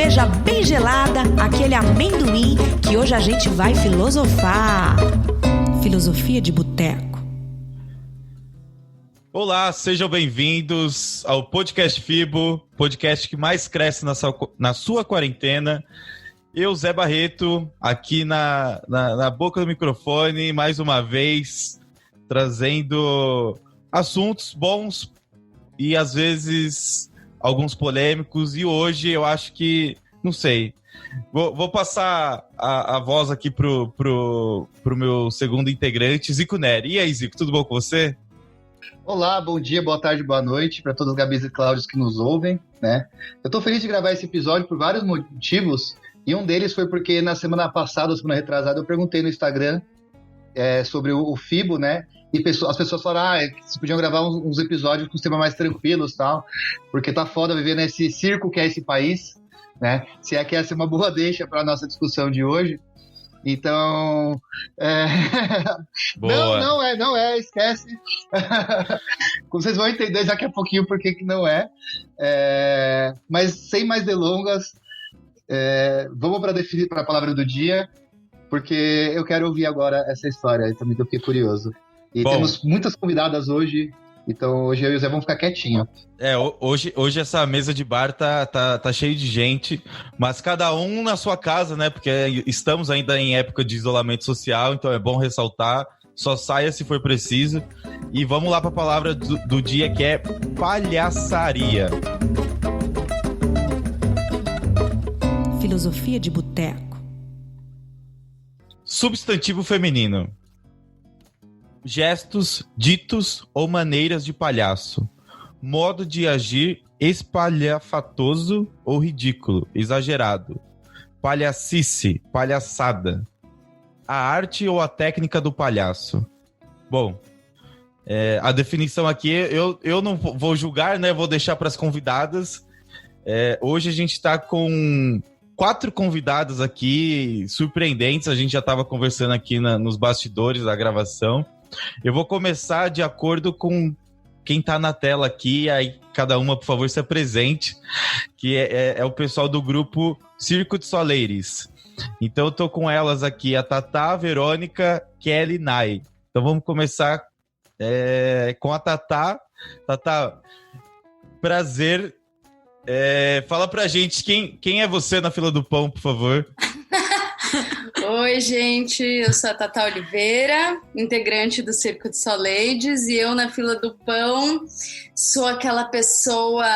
cerveja bem gelada, aquele amendoim, que hoje a gente vai filosofar. Filosofia de Boteco. Olá, sejam bem-vindos ao Podcast Fibo, podcast que mais cresce na sua quarentena. Eu, Zé Barreto, aqui na boca do microfone, mais uma vez, trazendo assuntos bons e, às vezes, alguns polêmicos. E hoje eu acho que, não sei, vou passar a voz aqui pro meu segundo integrante, Zico Neri. E aí, Zico, tudo bom com você? Olá, bom dia, boa tarde, boa noite para todos os Gabis e Cláudios que nos ouvem, né? Eu estou feliz de gravar esse episódio por vários motivos, e um deles foi porque na semana passada, ou semana retrasada, eu perguntei no Instagram sobre o Fibo, né? E as pessoas falaram, se podiam gravar uns episódios com os temas mais tranquilos e tal, porque tá foda viver nesse circo que é esse país, né? Se é que essa é uma boa deixa para a nossa discussão de hoje. Então, não é, esquece. Vocês vão entender daqui a pouquinho por que não é. Mas sem mais delongas, vamos para a palavra do dia, porque eu quero ouvir agora essa história, eu também fiquei curioso. E temos muitas convidadas hoje, então hoje eu e o Zé vamos ficar quietinho. Hoje essa mesa de bar tá cheio de gente, mas cada um na sua casa, né? Porque estamos ainda em época de isolamento social, então é bom ressaltar, só saia se for preciso. E vamos lá para a palavra do dia, que é palhaçaria. Filosofia de Boteco. Substantivo feminino. Gestos, ditos ou maneiras de palhaço. Modo de agir espalhafatoso ou ridículo, exagerado. Palhacice, palhaçada. A arte ou a técnica do palhaço. Bom, a definição aqui, eu não vou julgar, né? Vou deixar para as convidadas. Hoje a gente está com 4 convidadas aqui, surpreendentes. A gente já estava conversando aqui nos bastidores da gravação. Eu vou começar de acordo com quem tá na tela aqui, aí cada uma, por favor, se apresente, que é o pessoal do grupo Circo de Soleires. Então eu tô com elas aqui, a Tatá, a Verônica, Kelly e Nai. Então vamos começar com a Tatá. Tatá, prazer. Fala pra gente quem é você na fila do pão, por favor. Oi, gente, eu sou a Tatá Oliveira, integrante do Circo de Soleides, e eu na fila do pão sou aquela pessoa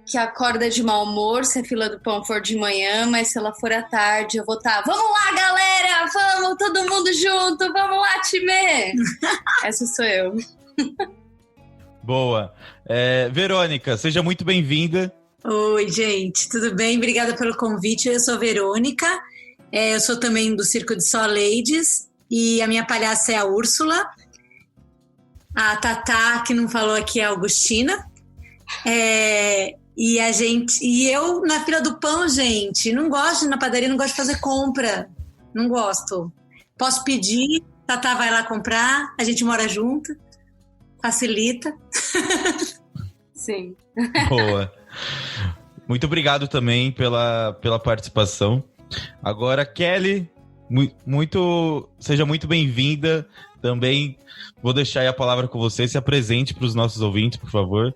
que acorda de mau humor se a fila do pão for de manhã, mas se ela for à tarde eu vou estar, vamos lá, galera, vamos, todo mundo junto, vamos lá, time! Essa sou eu. Boa. Verônica, seja muito bem-vinda. Oi, gente, tudo bem? Obrigada pelo convite, eu sou a Verônica. Eu sou também do Circo de Soleides e a minha palhaça é a Úrsula. A Tatá, que não falou aqui, é a Augustina. E eu na fila do pão, gente, não gosto de ir na padaria, não gosto de fazer compra. Não gosto. Posso pedir, Tatá vai lá comprar, a gente mora junto, facilita. Sim. Boa. Muito obrigado também pela participação. Agora, Kelly, seja muito bem-vinda. Também vou deixar aí a palavra com você. Se apresente para os nossos ouvintes, por favor.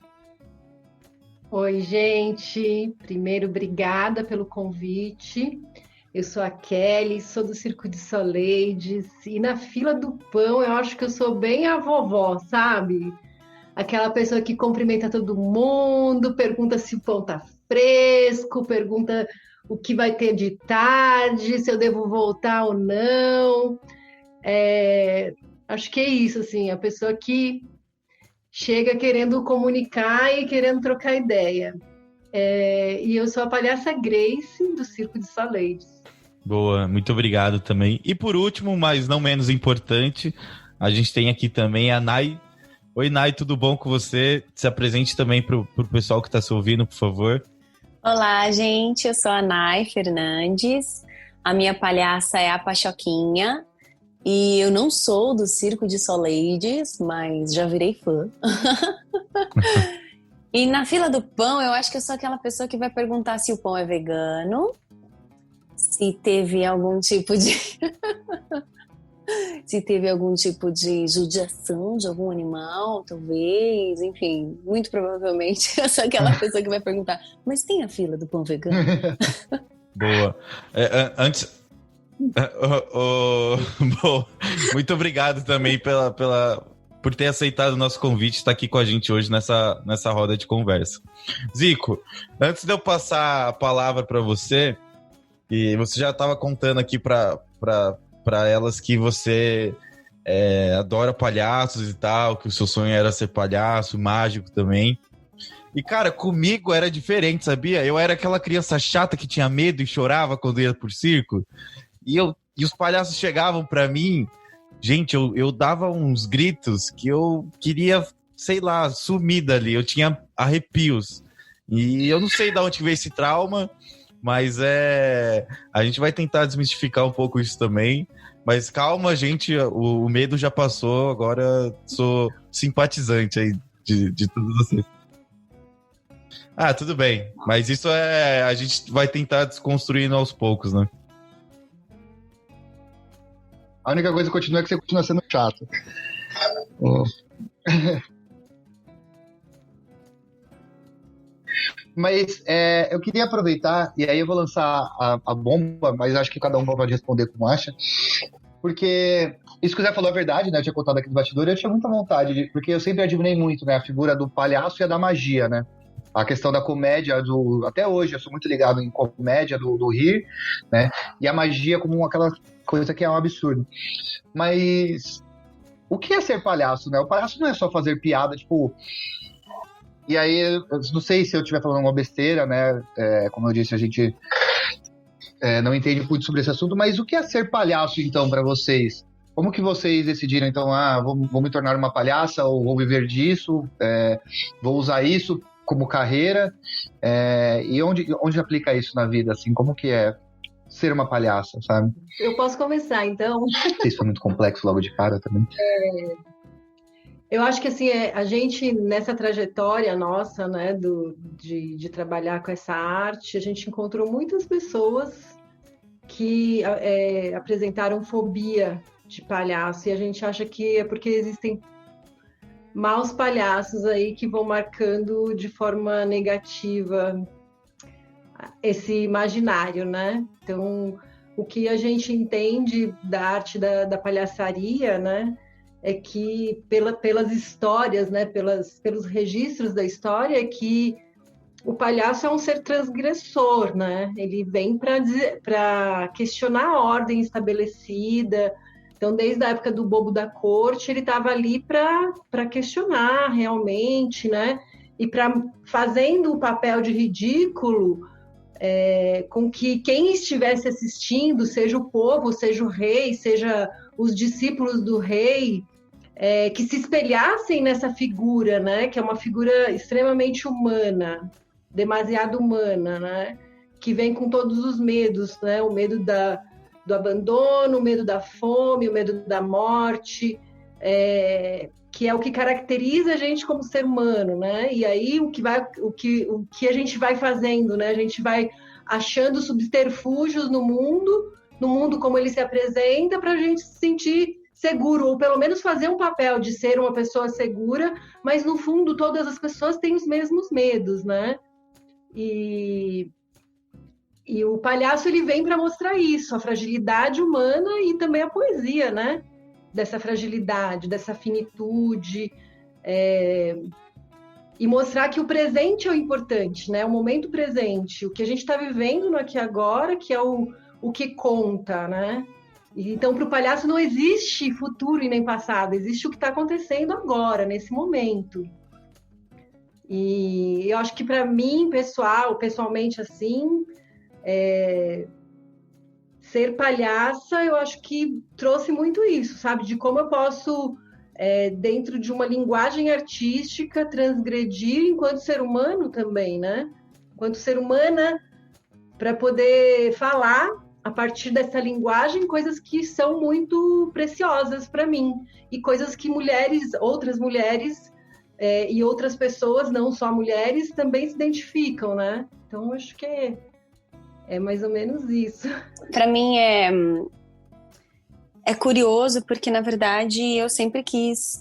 Oi, gente. Primeiro, obrigada pelo convite. Eu sou a Kelly, sou do Circo de Soleides. E na fila do pão, eu acho que eu sou bem a vovó, sabe? Aquela pessoa que cumprimenta todo mundo, pergunta se o pão tá fresco, pergunta o que vai ter de tarde, se eu devo voltar ou não. Acho que é isso, assim, a pessoa que chega querendo comunicar e querendo trocar ideia. E eu sou a palhaça Grace, do Circo de Soleides. Boa, muito obrigado também. E por último, mas não menos importante, a gente tem aqui também a Nai. Oi, Nai, tudo bom com você? Se apresente também pro pessoal que está se ouvindo, por favor. Olá, gente, eu sou a Nai Fernandes, a minha palhaça é a Pachoquinha e eu não sou do Circo de Soleides, mas já virei fã. E na fila do pão, eu acho que eu sou aquela pessoa que vai perguntar se o pão é vegano, se teve algum tipo de se teve algum tipo de judiação de algum animal, talvez, enfim, muito provavelmente eu sou aquela pessoa que vai perguntar, mas tem a fila do pão vegano? Boa. Antes... Bom, muito obrigado também por ter aceitado o nosso convite, estar aqui com a gente hoje nessa roda de conversa. Zico, antes de eu passar a palavra para você, e você já estava contando aqui para elas que você adora palhaços e tal, que o seu sonho era ser palhaço, mágico também. E, cara, comigo era diferente, sabia? Eu era aquela criança chata que tinha medo e chorava quando ia pro circo. E os palhaços chegavam pra mim, gente, eu dava uns gritos que eu queria, sei lá, sumir dali. Eu tinha arrepios. E eu não sei de onde veio esse trauma, mas a gente vai tentar desmistificar um pouco isso também. Mas calma, gente, o medo já passou, agora sou simpatizante aí de todos vocês. Ah, tudo bem. Mas isso a gente vai tentar desconstruindo aos poucos, né? A única coisa que continua é que você continua sendo chato. Mas eu queria aproveitar, e aí eu vou lançar a bomba, mas acho que cada um pode responder como acha, porque isso que o Zé falou é verdade, né? Eu tinha contado aqui no bastidor e eu tinha muita vontade, porque eu sempre admirei muito, né, a figura do palhaço e a da magia, né? A questão da comédia, até hoje, eu sou muito ligado em comédia, do rir, né? E a magia como aquela coisa que é um absurdo. Mas o que é ser palhaço, né? O palhaço não é só fazer piada, tipo... E aí, eu não sei se eu estiver falando uma besteira, né? Como eu disse, a gente não entende muito sobre esse assunto, mas o que é ser palhaço, então, para vocês? Como que vocês decidiram, então, vou me tornar uma palhaça, ou vou viver disso, vou usar isso como carreira, e onde aplica isso na vida, assim, como que é ser uma palhaça, sabe? Eu posso começar, então? Não sei se foi muito complexo logo de cara também. Eu acho que, assim, a gente, nessa trajetória nossa, né, de trabalhar com essa arte, a gente encontrou muitas pessoas que apresentaram fobia de palhaço, e a gente acha que é porque existem maus palhaços aí que vão marcando de forma negativa esse imaginário, né? Então, o que a gente entende da arte da palhaçaria, né, é que pelas histórias, né, pelos registros da história, é que o palhaço é um ser transgressor, né? Ele vem para questionar a ordem estabelecida. Então, desde a época do Bobo da Corte, ele estava ali para questionar realmente, né? E fazendo o papel de ridículo, com que quem estivesse assistindo, seja o povo, seja o rei, seja os discípulos do rei, que se espelhassem nessa figura, né? Que é uma figura extremamente humana, demasiado humana, né? Que vem com todos os medos, né? O medo do abandono, o medo da fome, o medo da morte, que é o que caracteriza a gente como ser humano, né? E aí o que a gente vai fazendo, né? A gente vai achando subterfúgios no mundo como ele se apresenta, para a gente se sentir seguro, ou pelo menos fazer um papel de ser uma pessoa segura, mas no fundo todas as pessoas têm os mesmos medos, né? E o palhaço, ele vem para mostrar isso, a fragilidade humana e também a poesia, né? Dessa fragilidade, dessa finitude, e mostrar que o presente é o importante, né? O momento presente, o que a gente está vivendo no aqui e agora, que é o que conta, né? Então, para o palhaço não existe futuro e nem passado, existe o que está acontecendo agora, nesse momento. E eu acho que para mim, pessoalmente assim, ser palhaça, eu acho que trouxe muito isso, sabe? De como eu posso, dentro de uma linguagem artística, transgredir enquanto ser humano também, né? Enquanto ser humana, para poder falar, a partir dessa linguagem, coisas que são muito preciosas para mim. E coisas que outras mulheres e outras pessoas, não só mulheres, também se identificam, né? Então, acho que é mais ou menos isso. Para mim é curioso, porque na verdade eu sempre quis,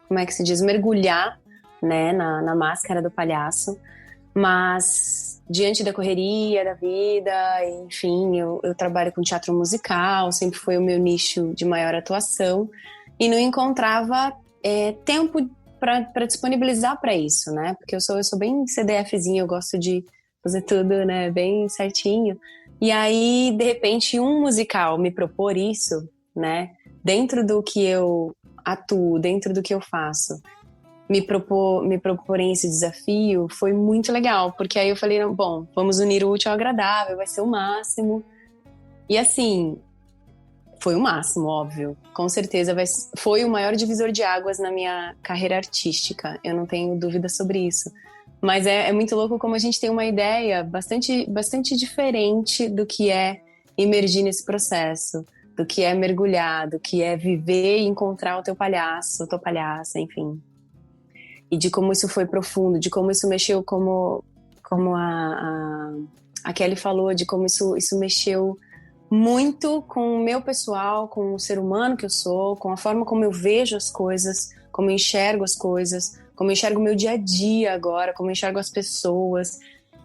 como é que se diz, mergulhar, né, na máscara do palhaço, mas diante da correria da vida, enfim, eu trabalho com teatro musical, sempre foi o meu nicho de maior atuação, e não encontrava tempo para disponibilizar para isso, né? Porque eu sou bem CDFzinha, eu gosto de fazer tudo, né, bem certinho. E aí, de repente, um musical me propor isso, né, dentro do que eu atuo, dentro do que eu faço, me proporem esse desafio, foi muito legal, porque aí eu falei, bom, vamos unir o útil ao agradável, vai ser o máximo. E assim, foi o máximo, óbvio. Com certeza foi o maior divisor de águas na minha carreira artística, eu não tenho dúvida sobre isso. Mas é muito louco como a gente tem uma ideia bastante diferente do que é emergir nesse processo, do que é mergulhar, do que é viver e encontrar o teu palhaço, a tua palhaça, enfim. E de como isso foi profundo, de como isso mexeu, como a Kelly falou, de como isso mexeu muito com o meu pessoal, com o ser humano que eu sou, com a forma como eu vejo as coisas, como eu enxergo as coisas, como eu enxergo o meu dia a dia agora, como eu enxergo as pessoas.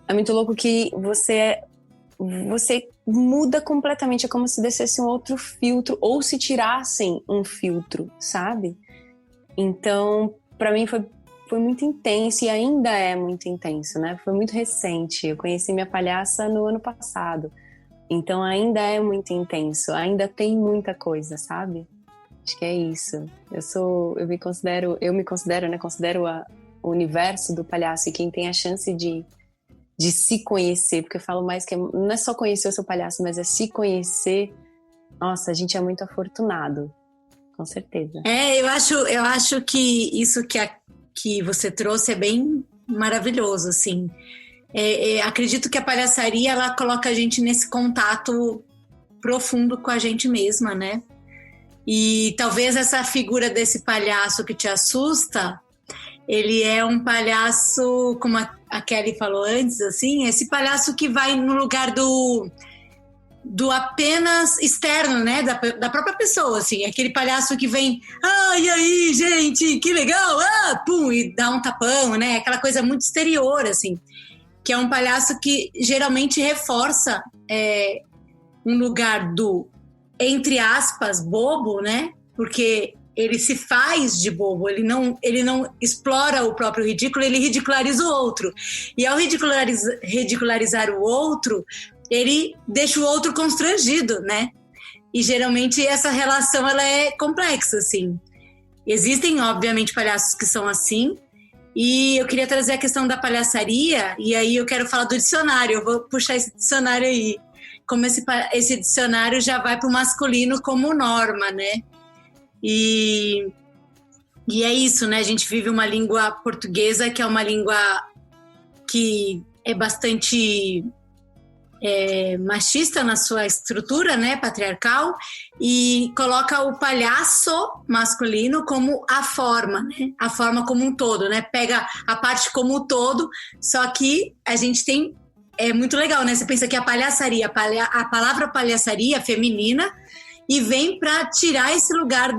É muito louco que você muda completamente, é como se descesse um outro filtro, ou se tirassem um filtro, sabe? Então, pra mim foi muito intenso, e ainda é muito intenso, né? Foi muito recente, eu conheci minha palhaça no ano passado, então ainda é muito intenso, ainda tem muita coisa, sabe? Acho que é isso. Eu me considero, né? Considero o universo do palhaço e quem tem a chance de se conhecer, porque eu falo mais que não é só conhecer o seu palhaço, mas é se conhecer. Nossa, a gente é muito afortunado, com certeza. Eu acho que isso que você trouxe é bem maravilhoso, assim. Acredito que a palhaçaria, ela coloca a gente nesse contato profundo com a gente mesma, né? E talvez essa figura desse palhaço que te assusta, ele é um palhaço, como a Kelly falou antes, assim, esse palhaço que vai no lugar do apenas externo, né, da própria pessoa, assim, aquele palhaço que vem, e aí, gente, que legal, pum, e dá um tapão, né, aquela coisa muito exterior, assim, que é um palhaço que geralmente reforça um lugar do, entre aspas, bobo, né? Porque ele se faz de bobo, ele não explora o próprio ridículo, ele ridiculariza o outro. E ao ridicularizar o outro, ele deixa o outro constrangido, né? E geralmente essa relação, ela é complexa, assim. Existem, obviamente, palhaços que são assim, e eu queria trazer a questão da palhaçaria, e aí eu quero falar do dicionário, eu vou puxar esse dicionário aí. Como esse dicionário já vai para o masculino como norma, né? E é isso, né? A gente vive uma língua portuguesa que é uma língua que é bastante machista na sua estrutura, né? Patriarcal, e coloca o palhaço masculino como a forma, né? A forma como um todo, né? Pega a parte como um todo, só que a gente tem... É muito legal, né? Você pensa que a palhaçaria, a palavra palhaçaria feminina, e vem para tirar esse lugar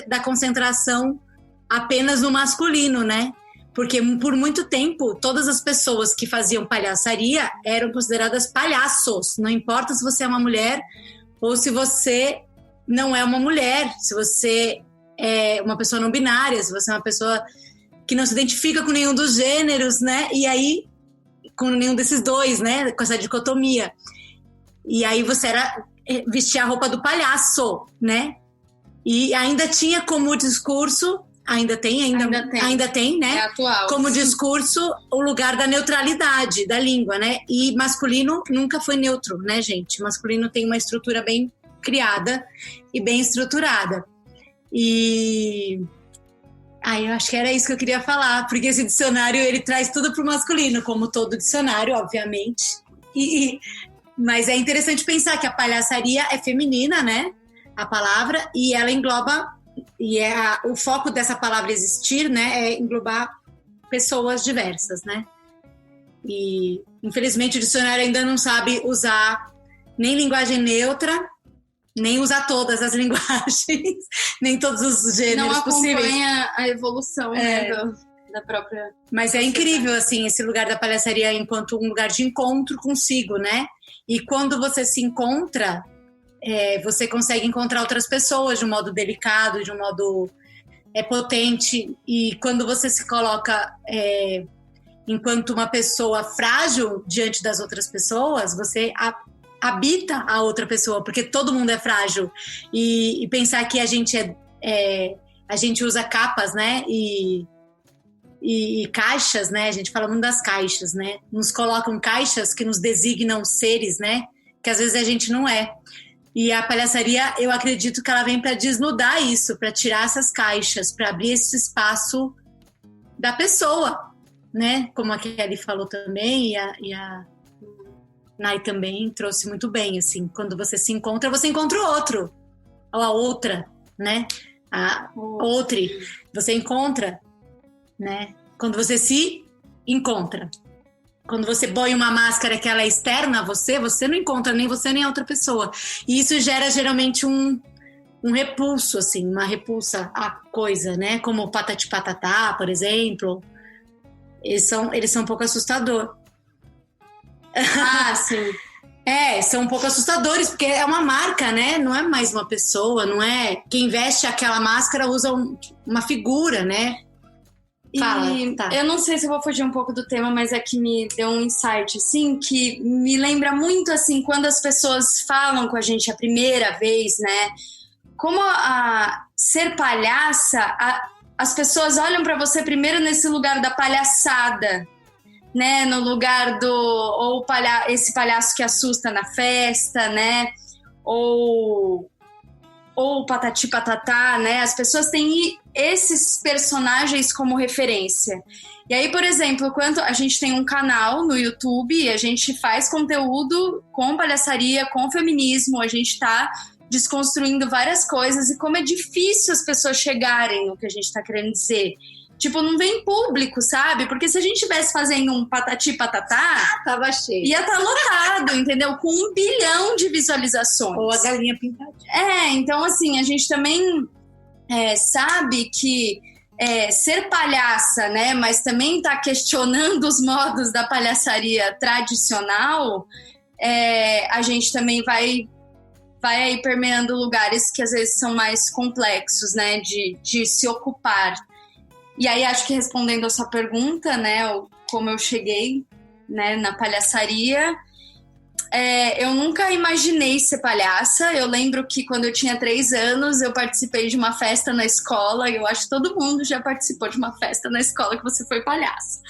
da concentração apenas no masculino, né? Porque por muito tempo, todas as pessoas que faziam palhaçaria eram consideradas palhaços. Não importa se você é uma mulher ou se você não é uma mulher, se você é uma pessoa não binária, se você é uma pessoa que não se identifica com nenhum dos gêneros, né? E aí, com nenhum desses dois, né? Com essa dicotomia. E aí você vestia a roupa do palhaço, né? E ainda tinha como discurso, ainda tem, né? É atual. Como discurso o lugar da neutralidade da língua, né? E masculino nunca foi neutro, né, gente? Masculino tem uma estrutura bem criada e bem estruturada. E... eu acho que era isso que eu queria falar, porque esse dicionário, ele traz tudo pro masculino, como todo dicionário, obviamente. Mas é interessante pensar que a palhaçaria é feminina, né? A palavra, e ela engloba o foco dessa palavra existir, né, é englobar pessoas diversas, né? E, infelizmente, o dicionário ainda não sabe usar nem linguagem neutra, nem usar todas as linguagens, nem todos os gêneros possíveis. Não acompanha a evolução, né, da própria... Mas é incrível, assim, esse lugar da palhaçaria enquanto um lugar de encontro consigo, né? E quando você se encontra, você consegue encontrar outras pessoas de um modo delicado, de um modo potente. E quando você se coloca enquanto uma pessoa frágil diante das outras pessoas, você habita a outra pessoa, porque todo mundo é frágil. E pensar que a gente usa capas, né? E caixas, né? A gente fala muito das caixas, né? Nos colocam caixas que nos designam seres, né? Que às vezes a gente não é. E a palhaçaria, eu acredito que ela vem para desnudar isso, para tirar essas caixas, para abrir esse espaço da pessoa, né? Como a Kelly falou também, e a Nai também trouxe muito bem, assim. Quando você se encontra, você encontra o outro. Ou a outra, né? A outra. Você encontra, né? Quando você se encontra. Quando você põe uma máscara que ela é externa a você, você não encontra nem você nem a outra pessoa. E isso gera geralmente um repulso, assim, uma repulsa à coisa, né? Como o Patati Patatá, por exemplo. Eles são um pouco assustadores. Ah, sim. São um pouco assustadores, porque é uma marca, né? Não é mais uma pessoa, não é... Quem veste aquela máscara usa uma figura, né? Tá. Eu não sei se eu vou fugir um pouco do tema, mas é que me deu um insight, assim, que me lembra muito, assim, quando as pessoas falam com a gente a primeira vez, né? Como ser palhaça, as pessoas olham pra você primeiro nesse lugar da palhaçada, né? No lugar esse palhaço que assusta na festa, né? Ou Patati Patatá, né? As pessoas têm esses personagens como referência. E aí, por exemplo, quando a gente tem um canal no YouTube e a gente faz conteúdo com palhaçaria, com feminismo, a gente tá desconstruindo várias coisas, e como é difícil as pessoas chegarem no que a gente tá querendo dizer. Tipo, não vem público, sabe? Porque se a gente estivesse fazendo um Patati Patatá, tava cheio. Ia estar lotado, entendeu? Com 1 bilhão de visualizações. Ou a galinha pintadinha. Então, assim, a gente também sabe que ser palhaça, né? Mas também tá questionando os modos da palhaçaria tradicional, a gente também vai aí permeando lugares que às vezes são mais complexos, né? De se ocupar. E aí, acho que respondendo a sua pergunta, né, como eu cheguei, né, na palhaçaria, eu nunca imaginei ser palhaça. Eu lembro que quando eu tinha 3 anos, eu participei de uma festa na escola, e eu acho que todo mundo já participou de uma festa na escola que você foi palhaça.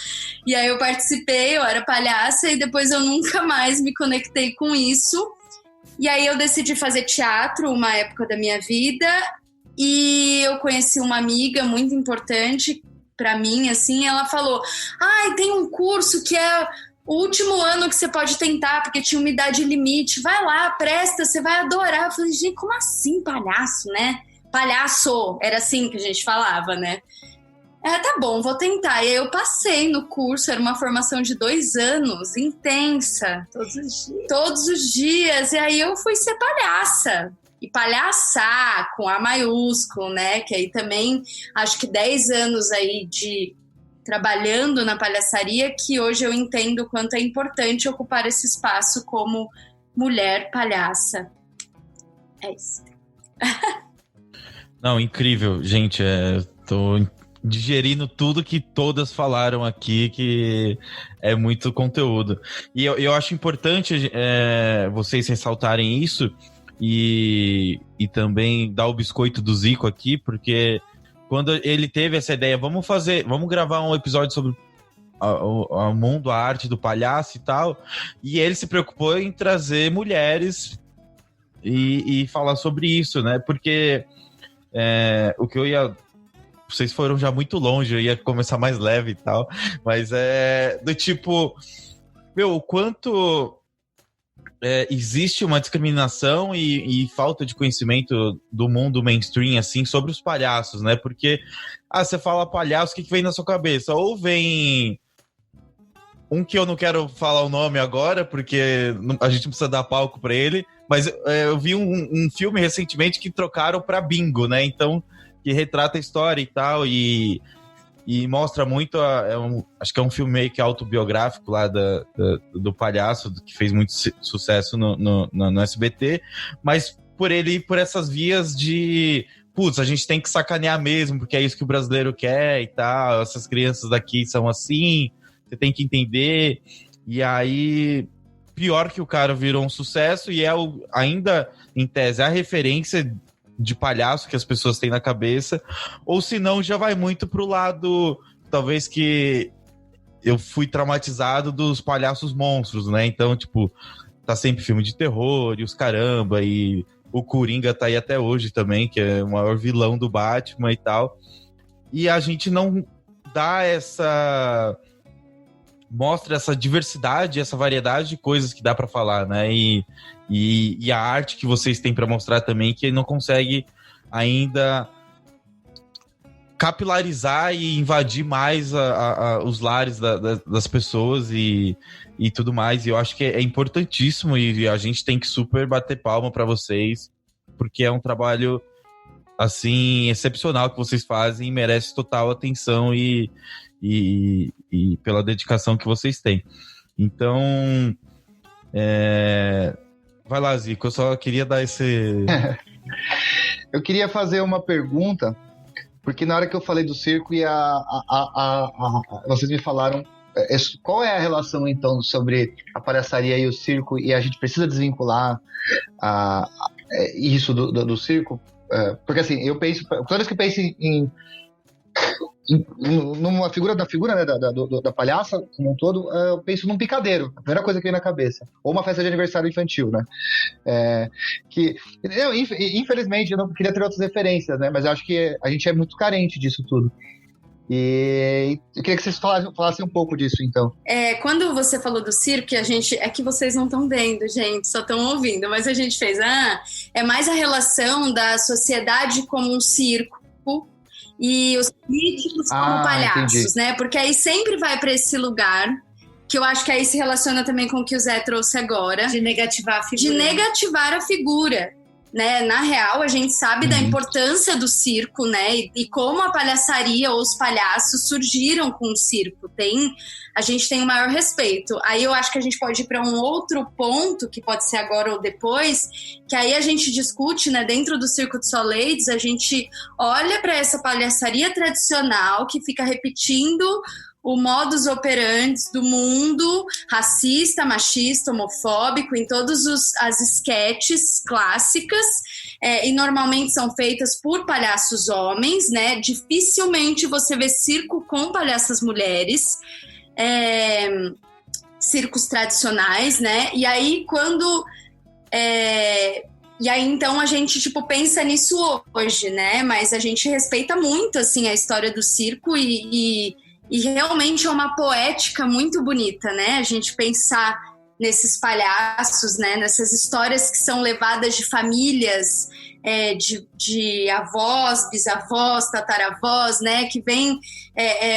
E aí eu participei, eu era palhaça, e depois eu nunca mais me conectei com isso. E aí eu decidi fazer teatro uma época da minha vida, e eu conheci uma amiga muito importante pra mim, assim, ela falou: tem um curso que é o último ano que você pode tentar, porque tinha uma idade limite, vai lá, presta, você vai adorar. Eu falei: gente, como assim palhaço, né? Palhaço, era assim que a gente falava, né? Tá bom, vou tentar. E aí eu passei no curso, era uma formação de 2 anos, intensa. Todos os dias. E aí eu fui ser palhaça. E palhaçar com A maiúsculo, né? Que aí também, acho que 10 anos aí de trabalhando na palhaçaria, que hoje eu entendo o quanto é importante ocupar esse espaço como mulher palhaça. É isso. Não, incrível. Gente, tô digerindo tudo que todas falaram aqui, que é muito conteúdo. E eu acho importante vocês ressaltarem isso, e também dar o biscoito do Zico aqui, porque quando ele teve essa ideia, vamos gravar um episódio sobre o mundo, a arte do palhaço e tal, e ele se preocupou em trazer mulheres e falar sobre isso, né? Porque o que eu ia... Vocês foram já muito longe, eu ia começar mais leve e tal, mas do tipo... Meu, o quanto... existe uma discriminação e falta de conhecimento do mundo mainstream, assim, sobre os palhaços, né? Porque, você fala palhaço, o que vem na sua cabeça? Ou vem um que eu não quero falar o nome agora, porque a gente não precisa dar palco pra ele, mas eu vi um filme recentemente que trocaram pra Bingo, né? Então, que retrata a história e tal, e mostra muito, acho que é um filme meio que autobiográfico lá do palhaço, que fez muito sucesso no SBT, mas por essas vias de, a gente tem que sacanear mesmo, porque é isso que o brasileiro quer e tal, essas crianças daqui são assim, você tem que entender, e aí, pior que o cara virou um sucesso, e ainda, em tese, a referência de palhaço que as pessoas têm na cabeça, ou se não, já vai muito pro lado, talvez que eu fui traumatizado dos palhaços monstros, né? Então, tipo, tá sempre filme de terror e os caramba, e o Coringa tá aí até hoje também, que é o maior vilão do Batman e tal. E a gente não dá mostra essa diversidade, essa variedade de coisas que dá pra falar, né? E a arte que vocês têm para mostrar também, que não consegue ainda capilarizar e invadir mais os lares das pessoas e tudo mais. E eu acho que é importantíssimo e a gente tem que super bater palma para vocês, porque é um trabalho, assim, excepcional que vocês fazem e merece total atenção e pela dedicação que vocês têm. Então, vai lá, Zico, eu só queria dar esse... Eu queria fazer uma pergunta, porque na hora que eu falei do circo e vocês me falaram qual é a relação, então, sobre a palhaçaria e o circo, e a gente precisa desvincular isso do circo, porque assim, eu penso, toda vez que eu penso numa figura né, da palhaça como um todo, eu penso num picadeiro, a primeira coisa que vem na cabeça, ou uma festa de aniversário infantil, né? Infelizmente eu não queria ter outras referências, né? Mas eu acho que a gente é muito carente disso tudo. E eu queria que vocês falassem um pouco disso, então. Quando você falou do circo, é que vocês não estão vendo, gente, só estão ouvindo, mas a gente fez, é mais a relação da sociedade como um circo e os políticos como palhaços, entendi. Né? Porque aí sempre vai para esse lugar, que eu acho que aí se relaciona também com o que o Zé trouxe agora. De negativar a figura. De negativar a figura, né? Na real, a gente sabe da importância do circo, né? E como a palhaçaria ou os palhaços surgiram com o circo. A gente tem o maior respeito. Aí eu acho que a gente pode ir para um outro ponto, que pode ser agora ou depois, que aí a gente discute, né? Dentro do Circo de Soleides, a gente olha para essa palhaçaria tradicional que fica repetindo o modus operandi do mundo racista, machista, homofóbico em todas as esquetes clássicas, e normalmente são feitas por palhaços homens, né? Dificilmente você vê circo com palhaças mulheres, circos tradicionais, né? E aí então a gente pensa nisso hoje, né? Mas a gente respeita muito assim a história do circo e realmente é uma poética muito bonita, né? A gente pensar nesses palhaços, né? Nessas histórias que são levadas de famílias, de avós, bisavós, tataravós, né? Que vem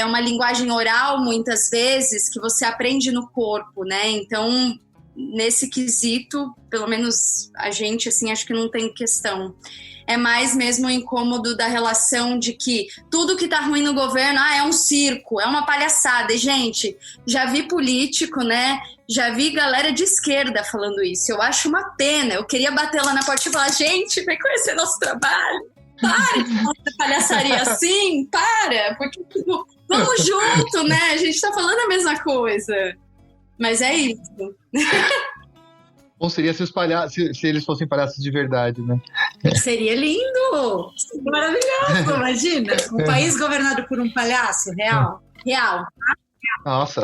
uma linguagem oral, muitas vezes, que você aprende no corpo, né? Então, nesse quesito, pelo menos a gente, assim, acho que não tem questão. É mais mesmo o incômodo da relação de que tudo que tá ruim no governo, é um circo, é uma palhaçada. E, gente, já vi político, né? Já vi galera de esquerda falando isso. Eu acho uma pena. Eu queria bater lá na porta e falar, gente, vem conhecer nosso trabalho. Para de fazer palhaçaria assim, para. Porque, vamos junto, né? A gente tá falando a mesma coisa. Mas é isso. Ou seria se eles fossem palhaços de verdade, né? Seria lindo! Maravilhoso, imagina! Um país governado por um palhaço real. Real. Nossa.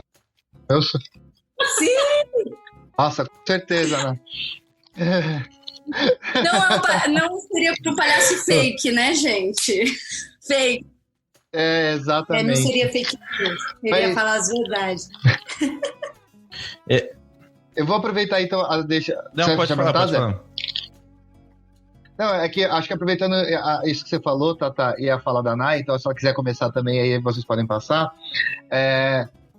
Sim! Nossa, com certeza, né? Não seria para um palhaço fake, né, gente? Fake. Exatamente. Não seria fake news. Seria falar as verdades. Eu vou aproveitar então, deixa... Não, Você pode falar, pode falar. Não, é que acho que aproveitando isso que você falou, Tata, e a fala da Nai, então se ela quiser começar também, aí vocês podem passar.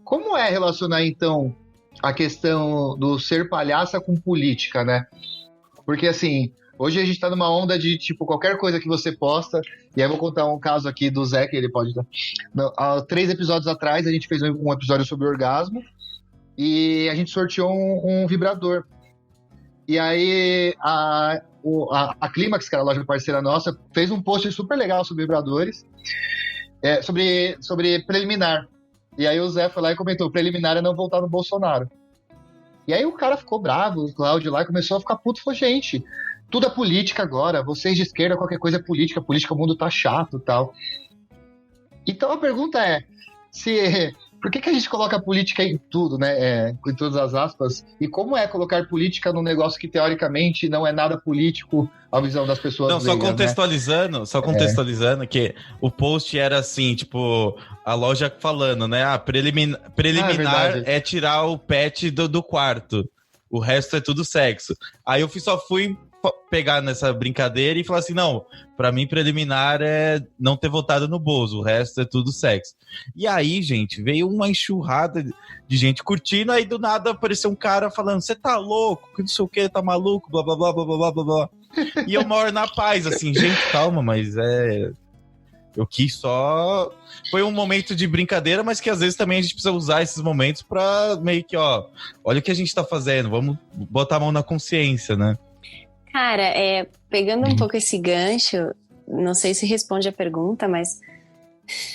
Como é relacionar, então, a questão do ser palhaça com política, né? Porque, assim, hoje a gente tá numa onda de, tipo, qualquer coisa que você posta, e aí eu vou contar um caso aqui do Zé, que ele pode... Há 3 episódios atrás, a gente fez um episódio sobre orgasmo, e a gente sorteou um vibrador. E aí, a Clímax, que era a loja parceira nossa, fez um post super legal sobre vibradores, sobre preliminar. E aí o Zé foi lá e comentou, preliminar é não voltar no Bolsonaro. E aí o cara ficou bravo, o Cláudio lá, começou a ficar puto, falou, gente, tudo é política agora, vocês de esquerda, qualquer coisa é política, o mundo tá chato e tal. Então a pergunta é, por que a gente coloca política em tudo, né? Com todas as aspas. E como é colocar política num negócio que, teoricamente, não é nada político à visão das pessoas? Não, só contextualizando que o post era assim, tipo, a loja falando, né? Preliminar é tirar o pet do quarto. O resto é tudo sexo. Aí eu só fui pegar nessa brincadeira e falar assim, não, pra mim preliminar é não ter votado no Bozo, o resto é tudo sexo. E aí, gente, veio uma enxurrada de gente curtindo, aí do nada apareceu um cara falando, você tá louco, que não sei o que, tá maluco, blá blá blá blá blá blá blá. E eu moro na paz, assim, gente, calma, mas eu quis só... Foi um momento de brincadeira, mas que às vezes também a gente precisa usar esses momentos pra meio que, olha o que a gente tá fazendo, vamos botar a mão na consciência, né? Cara, pegando um pouco esse gancho, não sei se responde a pergunta, mas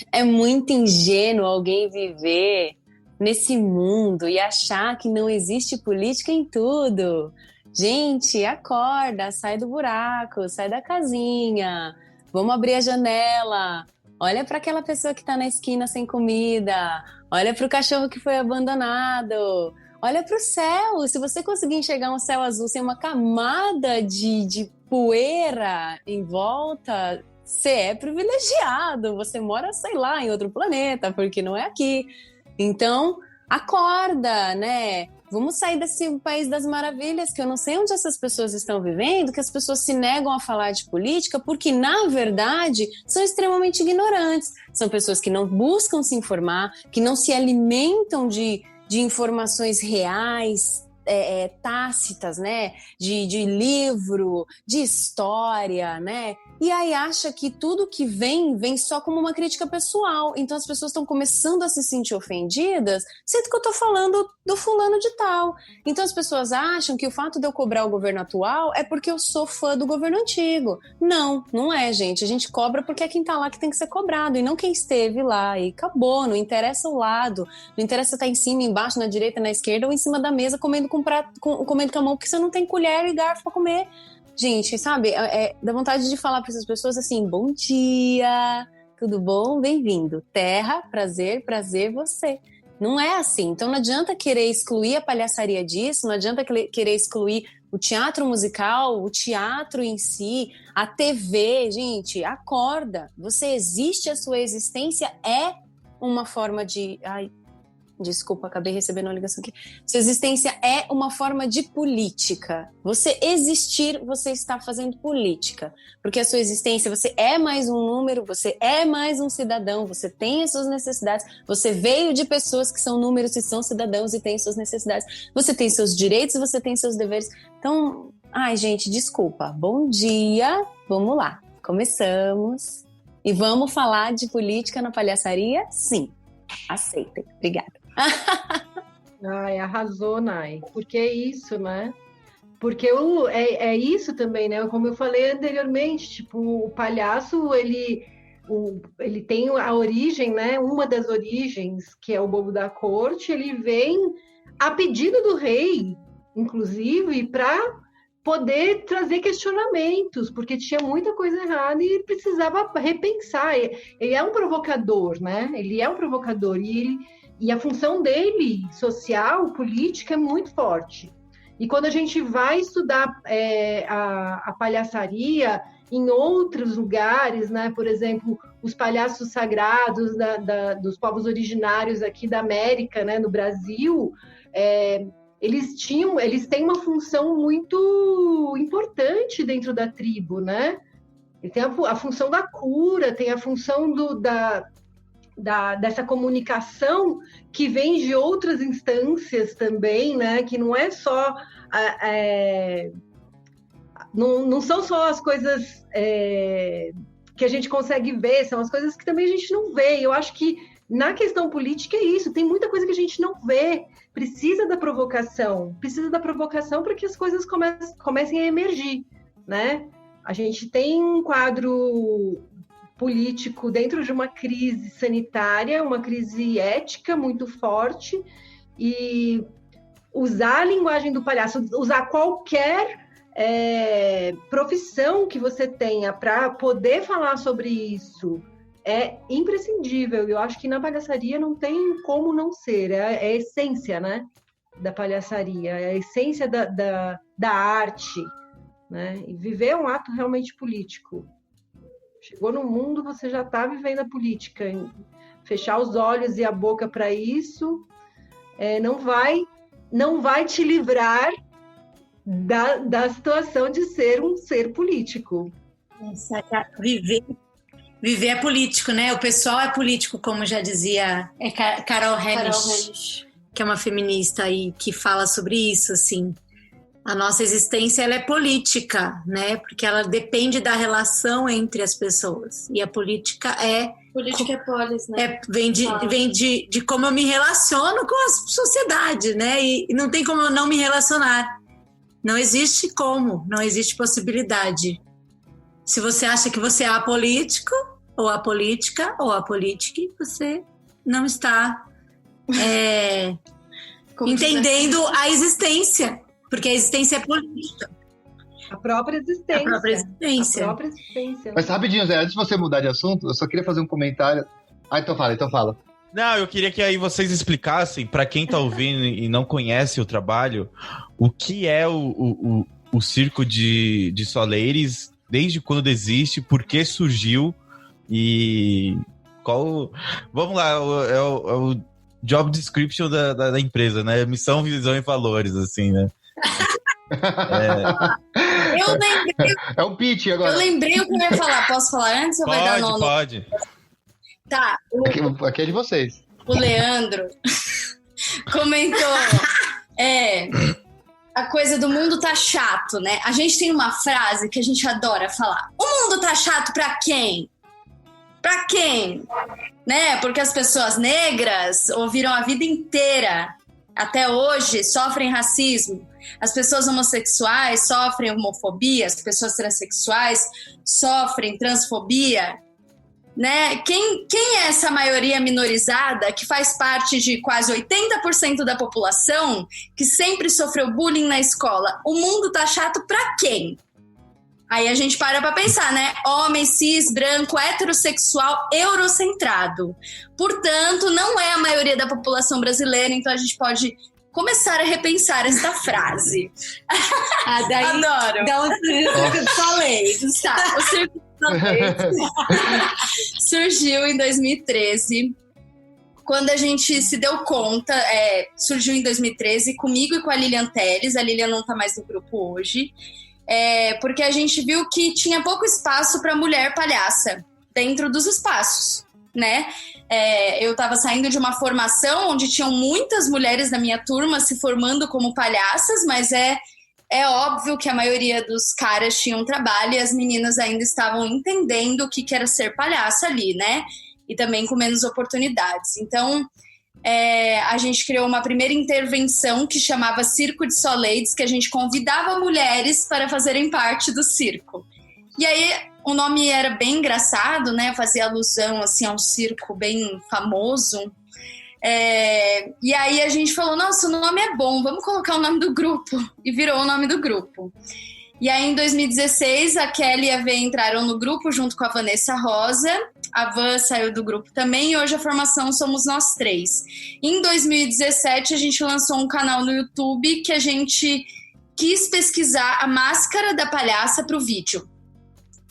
é muito ingênuo alguém viver nesse mundo e achar que não existe política em tudo. Gente, acorda, sai do buraco, sai da casinha, vamos abrir a janela, olha para aquela pessoa que tá na esquina sem comida, olha para o cachorro que foi abandonado. Olha para o céu, se você conseguir enxergar um céu azul sem uma camada de poeira em volta, você é privilegiado, você mora, sei lá, em outro planeta, porque não é aqui. Então, acorda, né? Vamos sair desse país das maravilhas, que eu não sei onde essas pessoas estão vivendo, que as pessoas se negam a falar de política, porque, na verdade, são extremamente ignorantes. São pessoas que não buscam se informar, que não se alimentam de informações reais, tácitas, né? De livro, de história, né? E aí acha que tudo que vem só como uma crítica pessoal. Então as pessoas estão começando a se sentir ofendidas, sendo que eu tô falando do fulano de tal. Então as pessoas acham que o fato de eu cobrar o governo atual é porque eu sou fã do governo antigo. Não é, gente. A gente cobra porque é quem tá lá que tem que ser cobrado, e não quem esteve lá. E acabou, não interessa o lado. Não interessa estar em cima, embaixo, na direita, na esquerda, ou em cima da mesa comendo com a mão, porque você não tem colher e garfo pra comer. Gente, sabe, dá vontade de falar para essas pessoas assim, bom dia, tudo bom? Bem-vindo. Terra, prazer você. Não é assim. Então não adianta querer excluir a palhaçaria disso, não adianta querer excluir o teatro musical, o teatro em si, a TV. Gente, acorda. Você existe, a sua existência é uma forma de... Desculpa, acabei recebendo uma ligação aqui. Sua existência é uma forma de política. Você existir, você está fazendo política. Porque a sua existência, você é mais um número, você é mais um cidadão, você tem as suas necessidades, você veio de pessoas que são números e são cidadãos e têm suas necessidades. Você tem seus direitos, você tem seus deveres. Então, gente, desculpa. Bom dia, vamos lá. Começamos. E vamos falar de política na palhaçaria? Sim. Aceitem. Obrigada. Arrasou, Nai. Porque é isso, né? Porque é isso também, né? Como eu falei anteriormente, tipo, o palhaço, ele tem a origem, né? Uma das origens, que é o bobo da corte, ele vem a pedido do rei, inclusive, para poder trazer questionamentos, porque tinha muita coisa errada e ele precisava repensar. Ele é um provocador, né? Ele é um provocador e a função dele, social, política, é muito forte. E quando a gente vai estudar a palhaçaria em outros lugares, né? Por exemplo, os palhaços sagrados dos povos originários aqui da América, né? No Brasil, eles têm uma função muito importante dentro da tribo, né? Ele tem a função da cura, tem a função dessa comunicação que vem de outras instâncias também, né? Que não é só... não são só as coisas que a gente consegue ver, são as coisas que também a gente não vê. Eu acho que na questão política é isso, tem muita coisa que a gente não vê. Precisa da provocação para que as coisas comecem a emergir, né? A gente tem um quadro político dentro de uma crise sanitária, uma crise ética muito forte, e usar a linguagem do palhaço, usar qualquer profissão que você tenha para poder falar sobre isso é imprescindível. Eu acho que na palhaçaria não tem como não ser, é a essência, né, da palhaçaria, é a essência da arte, né? E viver é um ato realmente político. Chegou no mundo, você já está vivendo a política. Fechar os olhos e a boca para isso não vai te livrar da situação de ser um ser político. Viver é político, né? O pessoal é político, como já dizia Carol Henrich, que é uma feminista aí que fala sobre isso, assim. A nossa existência, ela é política, né? Porque ela depende da relação entre as pessoas. E a política é... Política é polis, né? Vem de como eu me relaciono com a sociedade, né? E não tem como eu não me relacionar. Não existe como, não existe possibilidade. Se você acha que você é apolítico, ou apolítica, ou apolítica, você não está entendendo a existência. Porque a existência é política. A própria existência. Mas rapidinho, Zé, antes de você mudar de assunto, eu só queria fazer um comentário. Então fala. Não, eu queria que aí vocês explicassem, para quem tá ouvindo e não conhece o trabalho, o que é o Circo de Soleires, desde quando existe, por que surgiu e qual... Vamos lá, é o job description da empresa, né? Missão, visão e valores, assim, né? Eu lembrei. É um pitch agora. Eu lembrei o que eu ia falar. Posso falar antes ou vai dar nome? Pode. Tá. Aqui é de vocês. O Leandro comentou a coisa do mundo tá chato, né? A gente tem uma frase que a gente adora falar. O mundo tá chato pra quem? Pra quem? Né? Porque as pessoas negras ouviram a vida inteira, até hoje, sofrem racismo. As pessoas homossexuais sofrem homofobia, as pessoas transexuais sofrem transfobia, né? Quem é essa maioria minorizada que faz parte de quase 80% da população que sempre sofreu bullying na escola? O mundo tá chato pra quem? Aí a gente para pra pensar, né? Homem, cis, branco, heterossexual, eurocentrado. Portanto, não é a maioria da população brasileira, então a gente pode começar a repensar esta frase. Adoro. Dá um Circo de Soleires, tá? O Circo de Soleires surgiu em 2013. Quando a gente se deu conta, surgiu em 2013 comigo e com a Lilian Telles. A Lilian não tá mais no grupo hoje. Porque a gente viu que tinha pouco espaço para mulher palhaça dentro dos espaços, né? Eu estava saindo de uma formação onde tinham muitas mulheres da minha turma se formando como palhaças, mas é óbvio que a maioria dos caras tinham trabalho e as meninas ainda estavam entendendo o que era ser palhaça ali, né? E também com menos oportunidades. Então, a gente criou uma primeira intervenção que chamava Circo de Soleires, que a gente convidava mulheres para fazerem parte do circo. E aí o nome era bem engraçado, né? Fazia alusão assim, a um circo bem famoso. E aí a gente falou, nossa, o nome é bom, vamos colocar o nome do grupo. E virou o nome do grupo. E aí em 2016 a Kelly e a Vê entraram no grupo junto com a Vanessa Rosa. A Van saiu do grupo também e hoje a formação somos nós três. Em 2017 a gente lançou um canal no YouTube que a gente quis pesquisar a máscara da palhaça para o vídeo.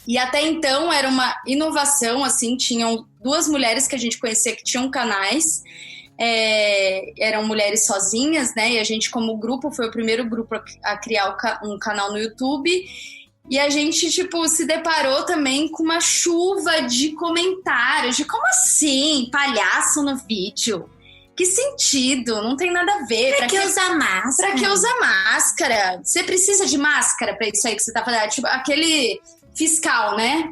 E até então era uma inovação, assim, tinham duas mulheres que a gente conhecia que tinham canais. eram mulheres sozinhas, né? E a gente, como grupo, foi o primeiro grupo a criar um canal no YouTube. E a gente, tipo, se deparou também com uma chuva de comentários de como assim, palhaço no vídeo? Que sentido? Não tem nada a ver. Pra que usar máscara? Pra que usar máscara? Você precisa de máscara pra isso aí que você tá fazendo? Tipo, aquele fiscal, né?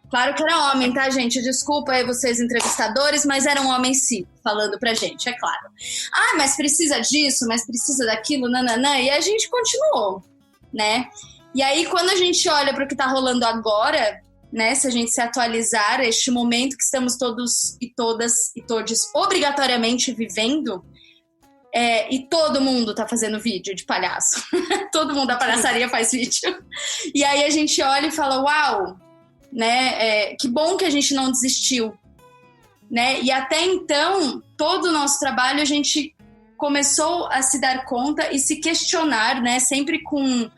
Claro que era homem, tá, gente? Desculpa aí vocês, entrevistadores, mas era um homem sim, falando pra gente, é claro. Ah, mas precisa disso, mas precisa daquilo, nananã. E a gente continuou, né? E aí, quando a gente olha para o que está rolando agora, né, se a gente se atualizar, este momento que estamos todos e todas e todes obrigatoriamente vivendo, e todo mundo está fazendo vídeo de palhaço. Todo mundo da palhaçaria faz vídeo. E aí a gente olha e fala, uau, né, que bom que a gente não desistiu. Né? E até então, todo o nosso trabalho, a gente começou a se dar conta e se questionar, né, sempre com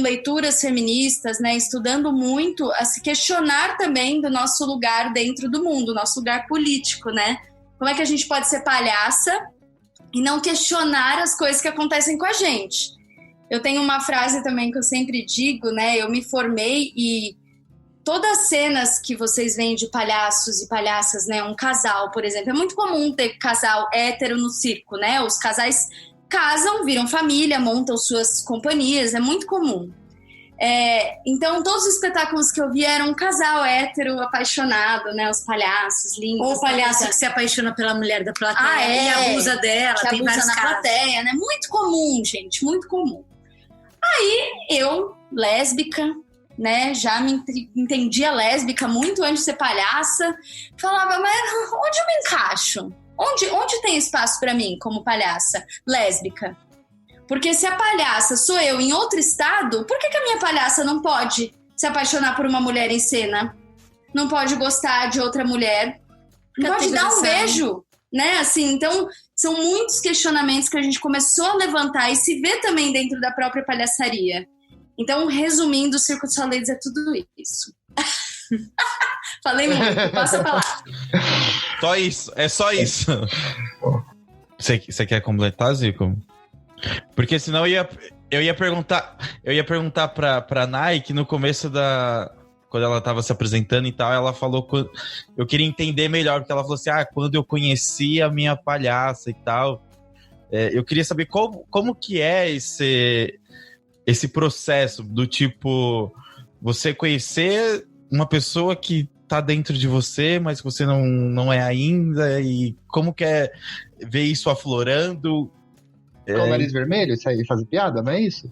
leituras feministas, né, estudando muito, a se questionar também do nosso lugar dentro do mundo, nosso lugar político, né? Como é que a gente pode ser palhaça e não questionar as coisas que acontecem com a gente? Eu tenho uma frase também que eu sempre digo, né? Eu me formei e todas as cenas que vocês veem de palhaços e palhaças, né? Um casal, por exemplo, é muito comum ter casal hétero no circo, né? Os casais casam, viram família, montam suas companhias, é muito comum. Então, todos os espetáculos que eu vi eram um casal hétero apaixonado, né? Os palhaços lindos. Ou o palhaço que se apaixona pela mulher da plateia e abusa dela. Que tem abusa na plateia, né? Muito comum, gente, muito comum. Aí, eu, lésbica, né? Já me entendia lésbica muito antes de ser palhaça. Falava, mas onde eu me encaixo? Onde tem espaço pra mim como palhaça lésbica? Porque se a palhaça sou eu em outro estado, por que a minha palhaça não pode se apaixonar por uma mulher em cena? Não pode gostar de outra mulher? Não pode dar um beijo, né? Assim, então, são muitos questionamentos que a gente começou a levantar e se vê também dentro da própria palhaçaria. Então, resumindo, o Circo de Soledes é tudo isso. Falei muito, passa a palavra. Só isso, é só isso. Você quer completar, Zico? Porque senão eu ia perguntar pra Nike no começo quando ela tava se apresentando e tal, ela falou, eu queria entender melhor, porque ela falou assim, quando eu conheci a minha palhaça e tal, eu queria saber como que é esse processo do tipo, você conhecer uma pessoa que tá dentro de você, mas que você não é ainda, e como que é ver isso aflorando. Com o nariz vermelho, isso aí, fazer piada, não é isso?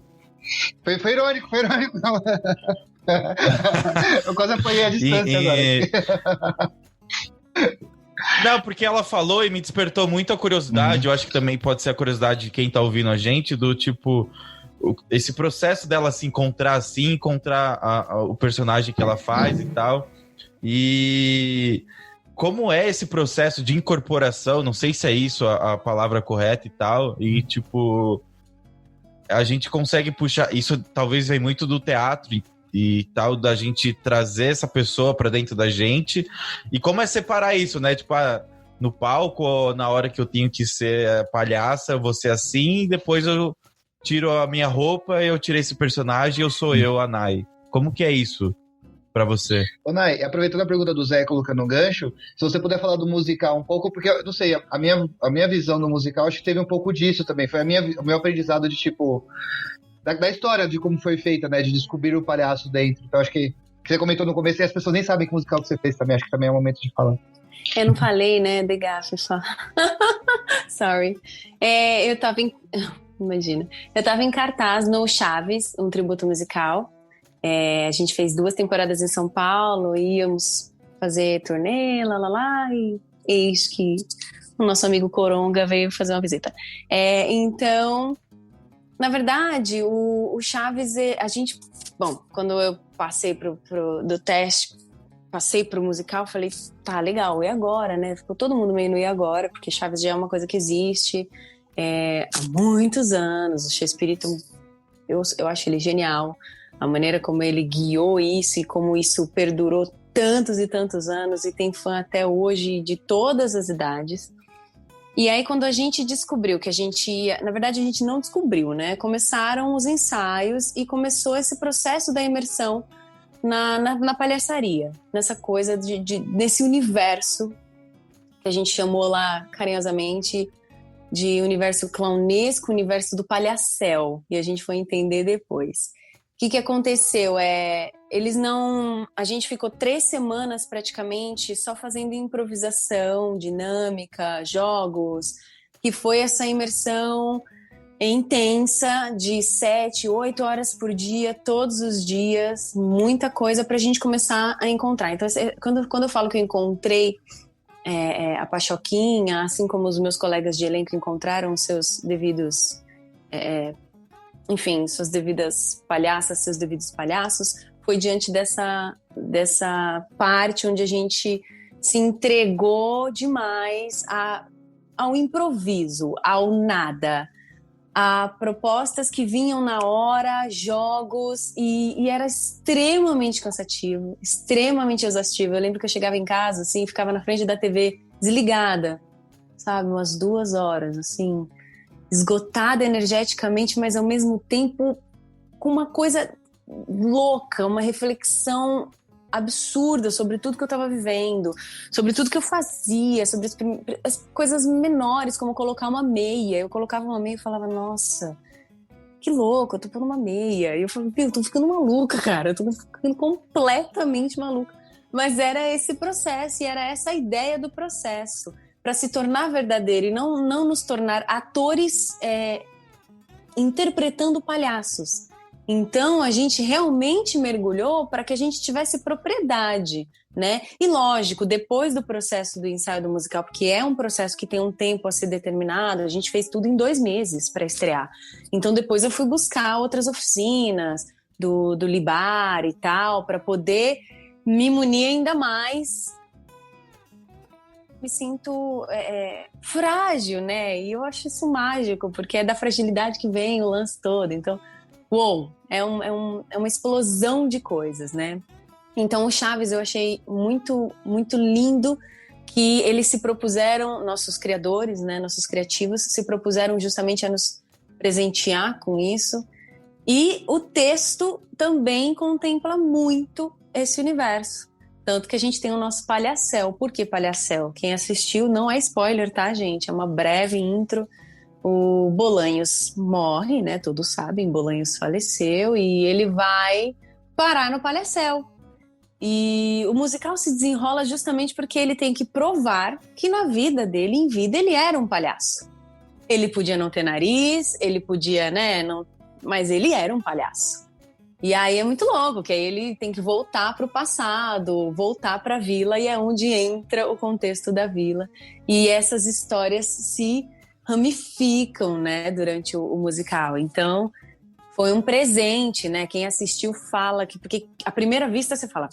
Foi irônico. Não. Eu quase apanhei a distância agora. Não, porque ela falou e me despertou muita curiosidade, eu acho que também pode ser a curiosidade de quem tá ouvindo a gente, do tipo, esse processo dela se encontrar assim, encontrar o personagem que ela faz e tal. E como é esse processo de incorporação, não sei se é isso a palavra correta e tal, e tipo, a gente consegue puxar, isso talvez vem muito do teatro e tal, da gente trazer essa pessoa pra dentro da gente, e como é separar isso, né, tipo, no palco, ou na hora que eu tenho que ser palhaça, eu vou ser assim, e depois eu tiro a minha roupa, eu tirei esse personagem, eu sou eu, a Nai. Como que é isso pra você? Ô, Nai, aproveitando a pergunta do Zé, colocando um gancho, se você puder falar do musical um pouco, porque, eu não sei, a minha visão do musical, acho que teve um pouco disso também, foi o meu aprendizado de, tipo, da história de como foi feita, né, de descobrir o palhaço dentro. Então, acho que você comentou no começo e as pessoas nem sabem que musical que você fez também, acho que também é o momento de falar. Eu não falei, né, de gafe só. Sorry. Eu tava em cartaz no Chaves, um tributo musical. A gente fez 2 temporadas em São Paulo, íamos fazer turnê, e eis que o nosso amigo Coronga veio fazer uma visita. Então, na verdade, o Chaves, quando eu passei do teste, passei pro musical, falei, tá, legal, e agora, né? Ficou todo mundo meio no e agora, porque Chaves já é uma coisa que existe há muitos anos. O Chespirito, eu acho ele genial. A maneira como ele guiou isso e como isso perdurou tantos e tantos anos e tem fã até hoje de todas as idades. E aí, quando a gente descobriu que a gente ia... Na verdade, a gente não descobriu, né? Começaram os ensaios e começou esse processo da imersão na palhaçaria. Nessa coisa nesse universo que a gente chamou lá, carinhosamente, de universo clownesco, universo do palhacel. E a gente foi entender depois. O que aconteceu? A gente ficou 3 semanas praticamente só fazendo improvisação, dinâmica, jogos, que foi essa imersão intensa de 7, 8 horas por dia, todos os dias, muita coisa pra gente começar a encontrar. Então, quando eu falo que eu encontrei a Pachoquinha, assim como os meus colegas de elenco encontraram seus devidos... enfim, suas devidas palhaças, seus devidos palhaços, foi diante dessa parte onde a gente se entregou demais ao improviso, ao nada, a propostas que vinham na hora, jogos, e era extremamente cansativo, extremamente exaustivo. Eu lembro que eu chegava em casa, assim, ficava na frente da TV desligada, sabe, umas 2 horas, assim, esgotada energeticamente, mas ao mesmo tempo com uma coisa louca, uma reflexão absurda sobre tudo que eu estava vivendo, sobre tudo que eu fazia, sobre as coisas menores, como colocar uma meia. Eu colocava uma meia e falava, nossa, que louco, eu tô pondo uma meia. E eu falava, eu tô ficando maluca, cara, eu tô ficando completamente maluca. Mas era esse processo, e era essa a ideia do processo, para se tornar verdadeiro e não nos tornar atores interpretando palhaços. Então, a gente realmente mergulhou para que a gente tivesse propriedade, né? E lógico, depois do processo do ensaio do musical, porque é um processo que tem um tempo a ser determinado, a gente fez tudo em 2 meses para estrear. Então, depois eu fui buscar outras oficinas do Libar e tal, para poder me munir ainda mais. Me sinto frágil, né? E eu acho isso mágico, porque é da fragilidade que vem o lance todo. Então, uou, é uma explosão de coisas, né? Então, o Chaves eu achei muito, muito lindo que eles se propuseram, nossos criadores, né, nossos criativos, se propuseram justamente a nos presentear com isso. E o texto também contempla muito esse universo. Tanto que a gente tem o nosso palhacel. Por que palhacel? Quem assistiu não é spoiler, tá, gente? É uma breve intro. O Bolanhos morre, né? Todos sabem, Bolanhos faleceu e ele vai parar no palhacel. E o musical se desenrola justamente porque ele tem que provar que na vida dele, em vida, ele era um palhaço. Ele podia não ter nariz, ele podia, né? Não... Mas ele era um palhaço. E aí é muito louco, que aí ele tem que voltar para o passado, voltar para a vila, e é onde entra o contexto da vila. E essas histórias se ramificam, né, durante o musical. Então, foi um presente, né? Quem assistiu fala que... Porque à primeira vista você fala,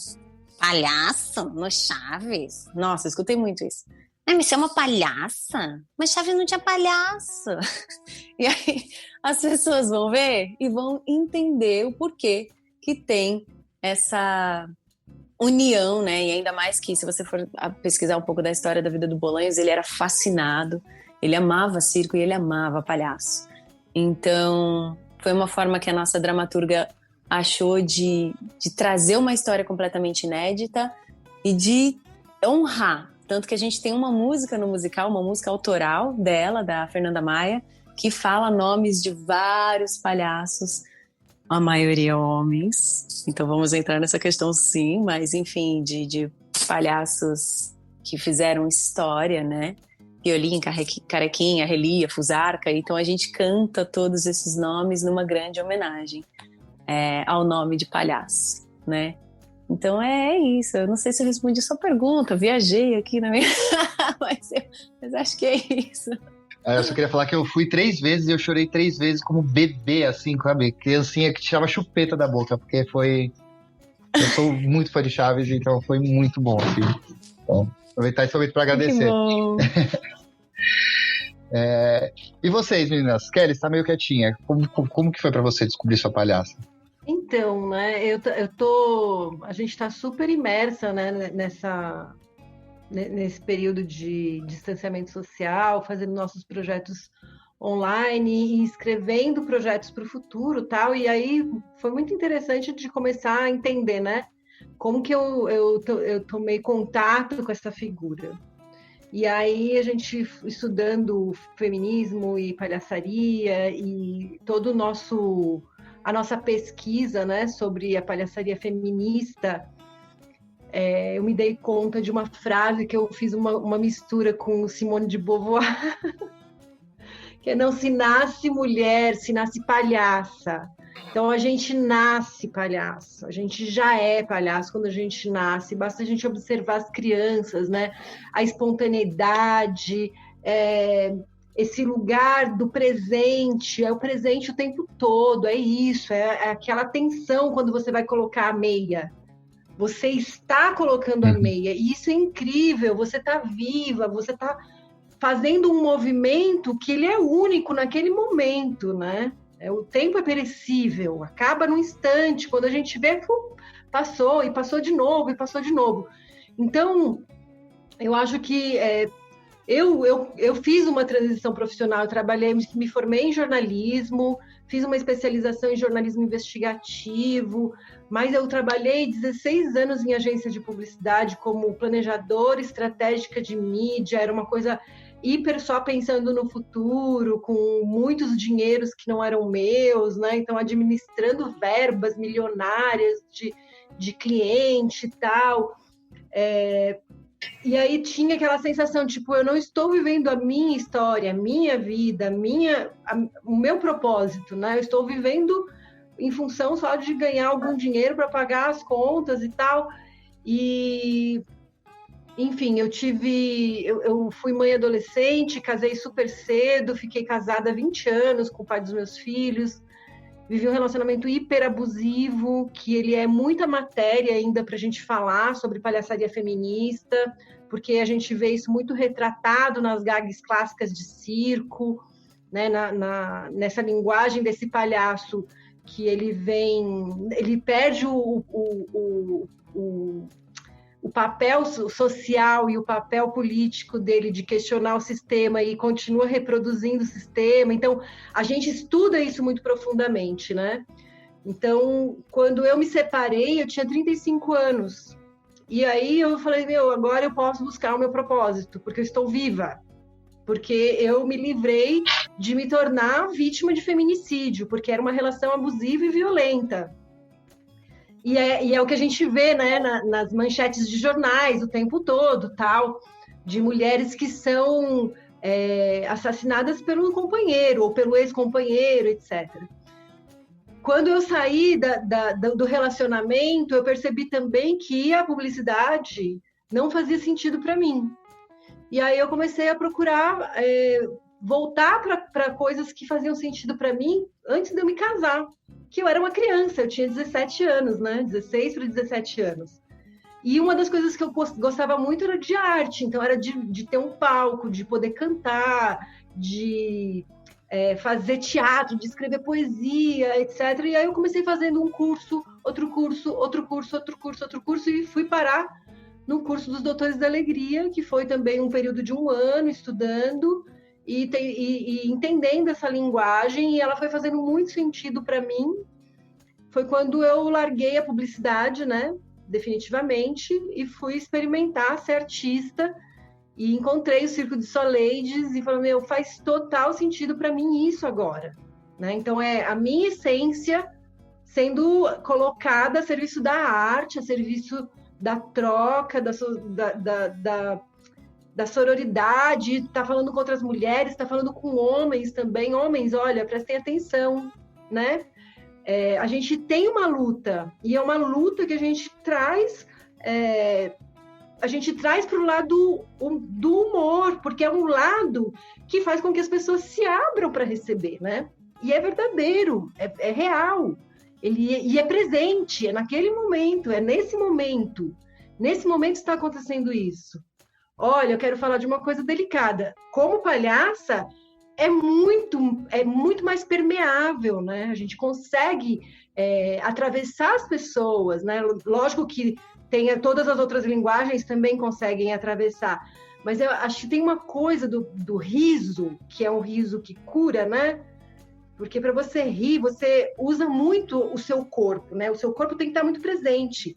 palhaço no Chaves? Nossa, eu escutei muito isso. Mas você é uma palhaça? Mas Chaves não tinha palhaço. E aí as pessoas vão ver e vão entender o porquê que tem essa união, né? E ainda mais que, se você for pesquisar um pouco da história da vida do Bolanhos, ele era fascinado, ele amava circo e ele amava palhaço. Então, foi uma forma que a nossa dramaturga achou de trazer uma história completamente inédita e de honrar. Tanto que a gente tem uma música no musical, uma música autoral dela, da Fernanda Maia, que fala nomes de vários palhaços, a maioria homens. Então vamos entrar nessa questão sim, mas enfim, de palhaços que fizeram história, né? Piolim, Carequinha, Relia, Fusarca. Então a gente canta todos esses nomes numa grande homenagem ao nome de palhaço, né? Então é isso. Eu não sei se eu respondi a sua pergunta, eu viajei aqui na minha... mas acho que é isso. Eu só queria falar que eu fui 3 vezes e eu chorei 3 vezes como bebê, assim, sabe? Criancinha que tirava chupeta da boca, porque foi... Eu sou muito fã de Chaves, então foi muito bom, assim. Então, aproveitar esse momento para agradecer. Que bom. E vocês, meninas? Kelly, você tá meio quietinha. Como que foi para você descobrir sua palhaça? Então, né, a gente está super imersa, né, nesse período de distanciamento social, fazendo nossos projetos online e escrevendo projetos para o futuro, tal. E aí foi muito interessante de começar a entender, né? Como que eu tomei contato com essa figura. E aí a gente estudando feminismo e palhaçaria e todo a nossa pesquisa, né, sobre a palhaçaria feminista, eu me dei conta de uma frase que eu fiz uma mistura com Simone de Beauvoir, que é: não se nasce mulher, se nasce palhaça. Então, a gente nasce palhaço, a gente já é palhaço quando a gente nasce, basta a gente observar as crianças, né? A espontaneidade, esse lugar do presente, é o presente o tempo todo, é isso, é aquela tensão quando você vai colocar a meia. Você está colocando a meia, e isso é incrível, você está viva, você está fazendo um movimento que ele é único naquele momento, né? O tempo é perecível, acaba num instante, quando a gente vê, passou, e passou de novo, e passou de novo. Então, eu acho que eu fiz uma transição profissional, eu trabalhei, me formei em jornalismo, fiz uma especialização em jornalismo investigativo, mas eu trabalhei 16 anos em agência de publicidade como planejadora estratégica de mídia, era uma coisa hiper só pensando no futuro, com muitos dinheiros que não eram meus, né? Então, administrando verbas milionárias de cliente e tal. E aí tinha aquela sensação, tipo, eu não estou vivendo a minha história, a minha vida, o meu propósito, né? Eu estou vivendo em função só de ganhar algum dinheiro para pagar as contas e tal. E... Enfim, eu fui mãe adolescente, casei super cedo, fiquei casada há 20 anos com o pai dos meus filhos, vivi um relacionamento hiper abusivo, que ele é muita matéria ainda para a gente falar sobre palhaçaria feminista, porque a gente vê isso muito retratado nas gags clássicas de circo, né, nessa linguagem desse palhaço que ele perde o papel social e o papel político dele de questionar o sistema e continua reproduzindo o sistema. Então, a gente estuda isso muito profundamente, né? Então, quando eu me separei, eu tinha 35 anos. E aí eu falei, agora eu posso buscar o meu propósito, porque eu estou viva. Porque eu me livrei de me tornar vítima de feminicídio, porque era uma relação abusiva e violenta. E é o que a gente vê, né, nas manchetes de jornais o tempo todo, tal, de mulheres que são assassinadas pelo companheiro ou pelo ex-companheiro, etc. Quando eu saí do relacionamento, eu percebi também que a publicidade não fazia sentido para mim. E aí eu comecei a procurar voltar para coisas que faziam sentido para mim antes de eu me casar. Que eu era uma criança, eu tinha 17 anos, né? 16 para 17 anos. E uma das coisas que eu gostava muito era de arte, então era de ter um palco, de poder cantar, de fazer teatro, de escrever poesia, etc. E aí eu comecei fazendo um curso, outro curso, outro curso, outro curso, outro curso, e fui parar no curso dos Doutores da Alegria, que foi também um período de 1 ano estudando, e entendendo essa linguagem, e ela foi fazendo muito sentido para mim. Foi quando eu larguei a publicidade, né, definitivamente, e fui experimentar ser artista, e encontrei o Circo de Soleides, e falei, faz total sentido para mim isso agora, né? Então, é a minha essência sendo colocada a serviço da arte, a serviço da troca, da sororidade, está falando com outras mulheres, está falando com homens também. Homens, olha, prestem atenção, né? A gente tem uma luta, e é uma luta que a gente traz para o lado do humor, porque é um lado que faz com que as pessoas se abram para receber, né? E é verdadeiro, é real, e é presente, é naquele momento, é nesse momento está acontecendo isso. Olha, eu quero falar de uma coisa delicada. Como palhaça, é muito mais permeável, né? A gente consegue atravessar as pessoas, né? Lógico que todas as outras linguagens também conseguem atravessar. Mas eu acho que tem uma coisa do riso, que é um riso que cura, né? Porque para você rir, você usa muito o seu corpo, né? O seu corpo tem que estar muito presente.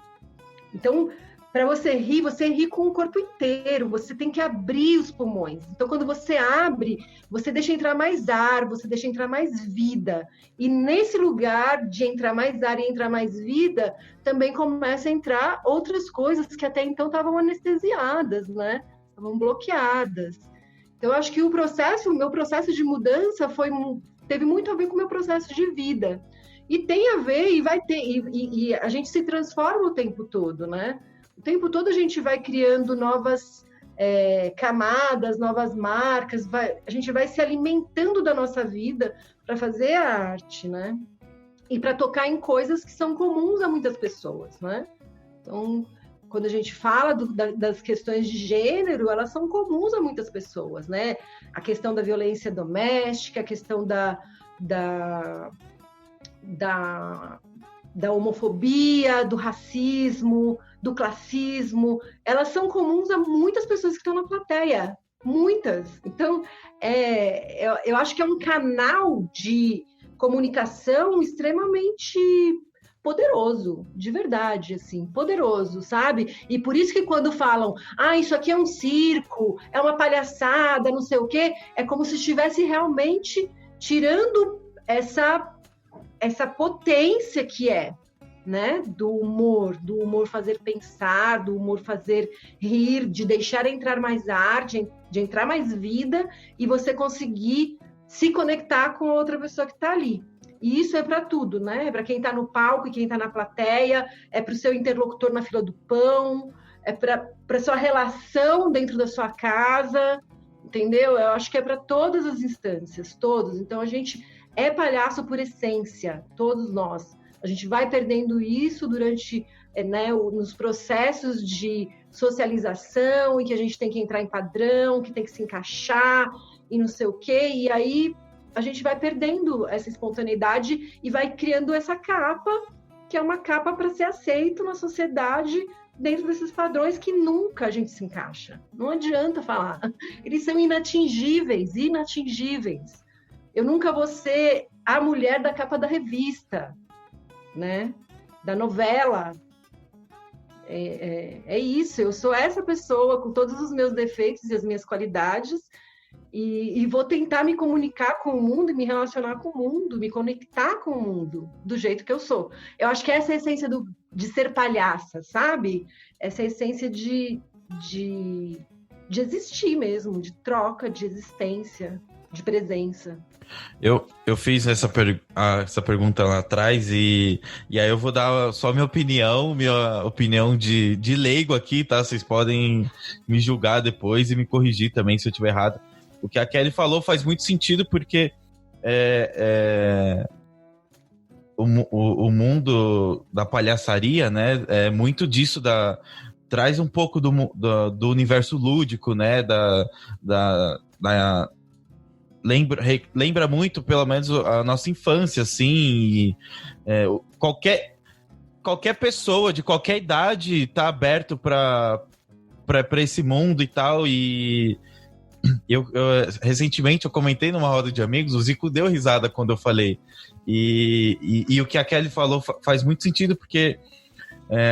Então, para você ri com o corpo inteiro, você tem que abrir os pulmões. Então, quando você abre, você deixa entrar mais ar, você deixa entrar mais vida. E nesse lugar de entrar mais ar e entrar mais vida, também começa a entrar outras coisas que até então estavam anestesiadas, né? Estavam bloqueadas. Então, eu acho que o meu processo de mudança teve muito a ver com o meu processo de vida. E tem a ver, e vai ter, e a gente se transforma o tempo todo, né? O tempo todo a gente vai criando novas camadas, novas marcas, a gente vai se alimentando da nossa vida para fazer a arte, né? E para tocar em coisas que são comuns a muitas pessoas, né? Então, quando a gente fala das questões de gênero, elas são comuns a muitas pessoas, né? A questão da violência doméstica, a questão da homofobia, do racismo, do classismo, elas são comuns a muitas pessoas que estão na plateia, muitas. Então, eu acho que é um canal de comunicação extremamente poderoso, de verdade, assim, poderoso, sabe? E por isso que quando falam, isso aqui é um circo, é uma palhaçada, não sei o quê, é como se estivesse realmente tirando essa potência que é, né, do humor fazer pensar, do humor fazer rir, de deixar entrar mais ar, de entrar mais vida e você conseguir se conectar com a outra pessoa que está ali. E isso é para tudo, né? É para quem está no palco e quem está na plateia, é para o seu interlocutor na fila do pão, é para sua relação dentro da sua casa, entendeu? Eu acho que é para todas as instâncias, todos. Então a gente é palhaço por essência, todos nós. A gente vai perdendo isso durante, nos processos de socialização, em que a gente tem que entrar em padrão, que tem que se encaixar e não sei o quê. E aí a gente vai perdendo essa espontaneidade e vai criando essa capa, que é uma capa para ser aceito na sociedade dentro desses padrões que nunca a gente se encaixa. Não adianta falar. Eles são inatingíveis. Eu nunca vou ser a mulher da capa da revista, né? Da novela. É isso, eu sou essa pessoa com todos os meus defeitos e as minhas qualidades e vou tentar me comunicar com o mundo e me relacionar com o mundo, me conectar com o mundo do jeito que eu sou. Eu acho que essa é a essência de ser palhaça, sabe? Essa é a essência de existir mesmo, de troca, de existência, de presença. Eu fiz essa pergunta lá atrás e aí eu vou dar só minha opinião de leigo aqui, tá? Vocês podem me julgar depois e me corrigir também se eu estiver errado. O que a Kelly falou faz muito sentido porque o mundo da palhaçaria, né? É muito disso traz um pouco do universo lúdico, né? Lembra muito, pelo menos, a nossa infância, assim. Qualquer pessoa de qualquer idade tá aberto para esse mundo e tal. E recentemente eu comentei numa roda de amigos, o Zico deu risada quando eu falei. E o que a Kelly falou faz muito sentido, porque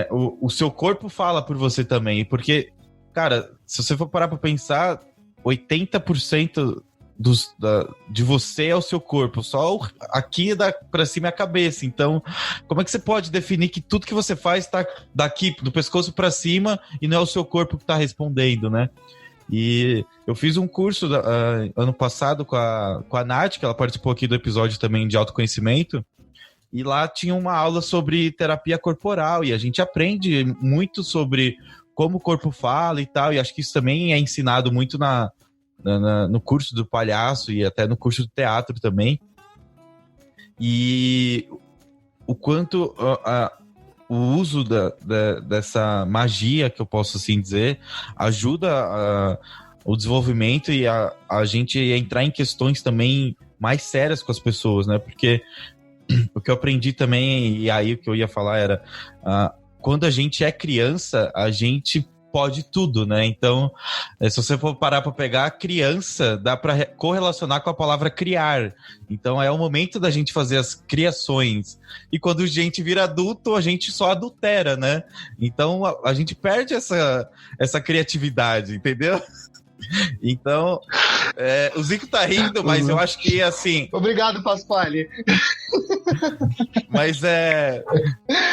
o seu corpo fala por você também. Porque, cara, se você for parar pra pensar, 80% de você é o seu corpo, só aqui pra cima é a cabeça. Então, como é que você pode definir que tudo que você faz tá daqui, do pescoço pra cima, e não é o seu corpo que tá respondendo, né? E eu fiz um curso ano passado com a Nath, que ela participou aqui do episódio também de autoconhecimento, e lá tinha uma aula sobre terapia corporal, e a gente aprende muito sobre como o corpo fala e tal, e acho que isso também é ensinado muito no curso do palhaço e até no curso do teatro também. E o quanto o uso dessa magia, que eu posso assim dizer, ajuda o desenvolvimento e a gente entrar em questões também mais sérias com as pessoas, né? Porque o que eu aprendi também, e aí o que eu ia falar era quando a gente é criança, a gente pode tudo, né? Então, se você for parar para pegar, criança dá para correlacionar com a palavra criar. Então, é o momento da gente fazer as criações. E quando a gente vira adulto, a gente só adultera, né? Então, a gente perde essa criatividade, entendeu? Então, o Zico tá rindo, mas eu acho que, assim... Obrigado, Pasquale. Mas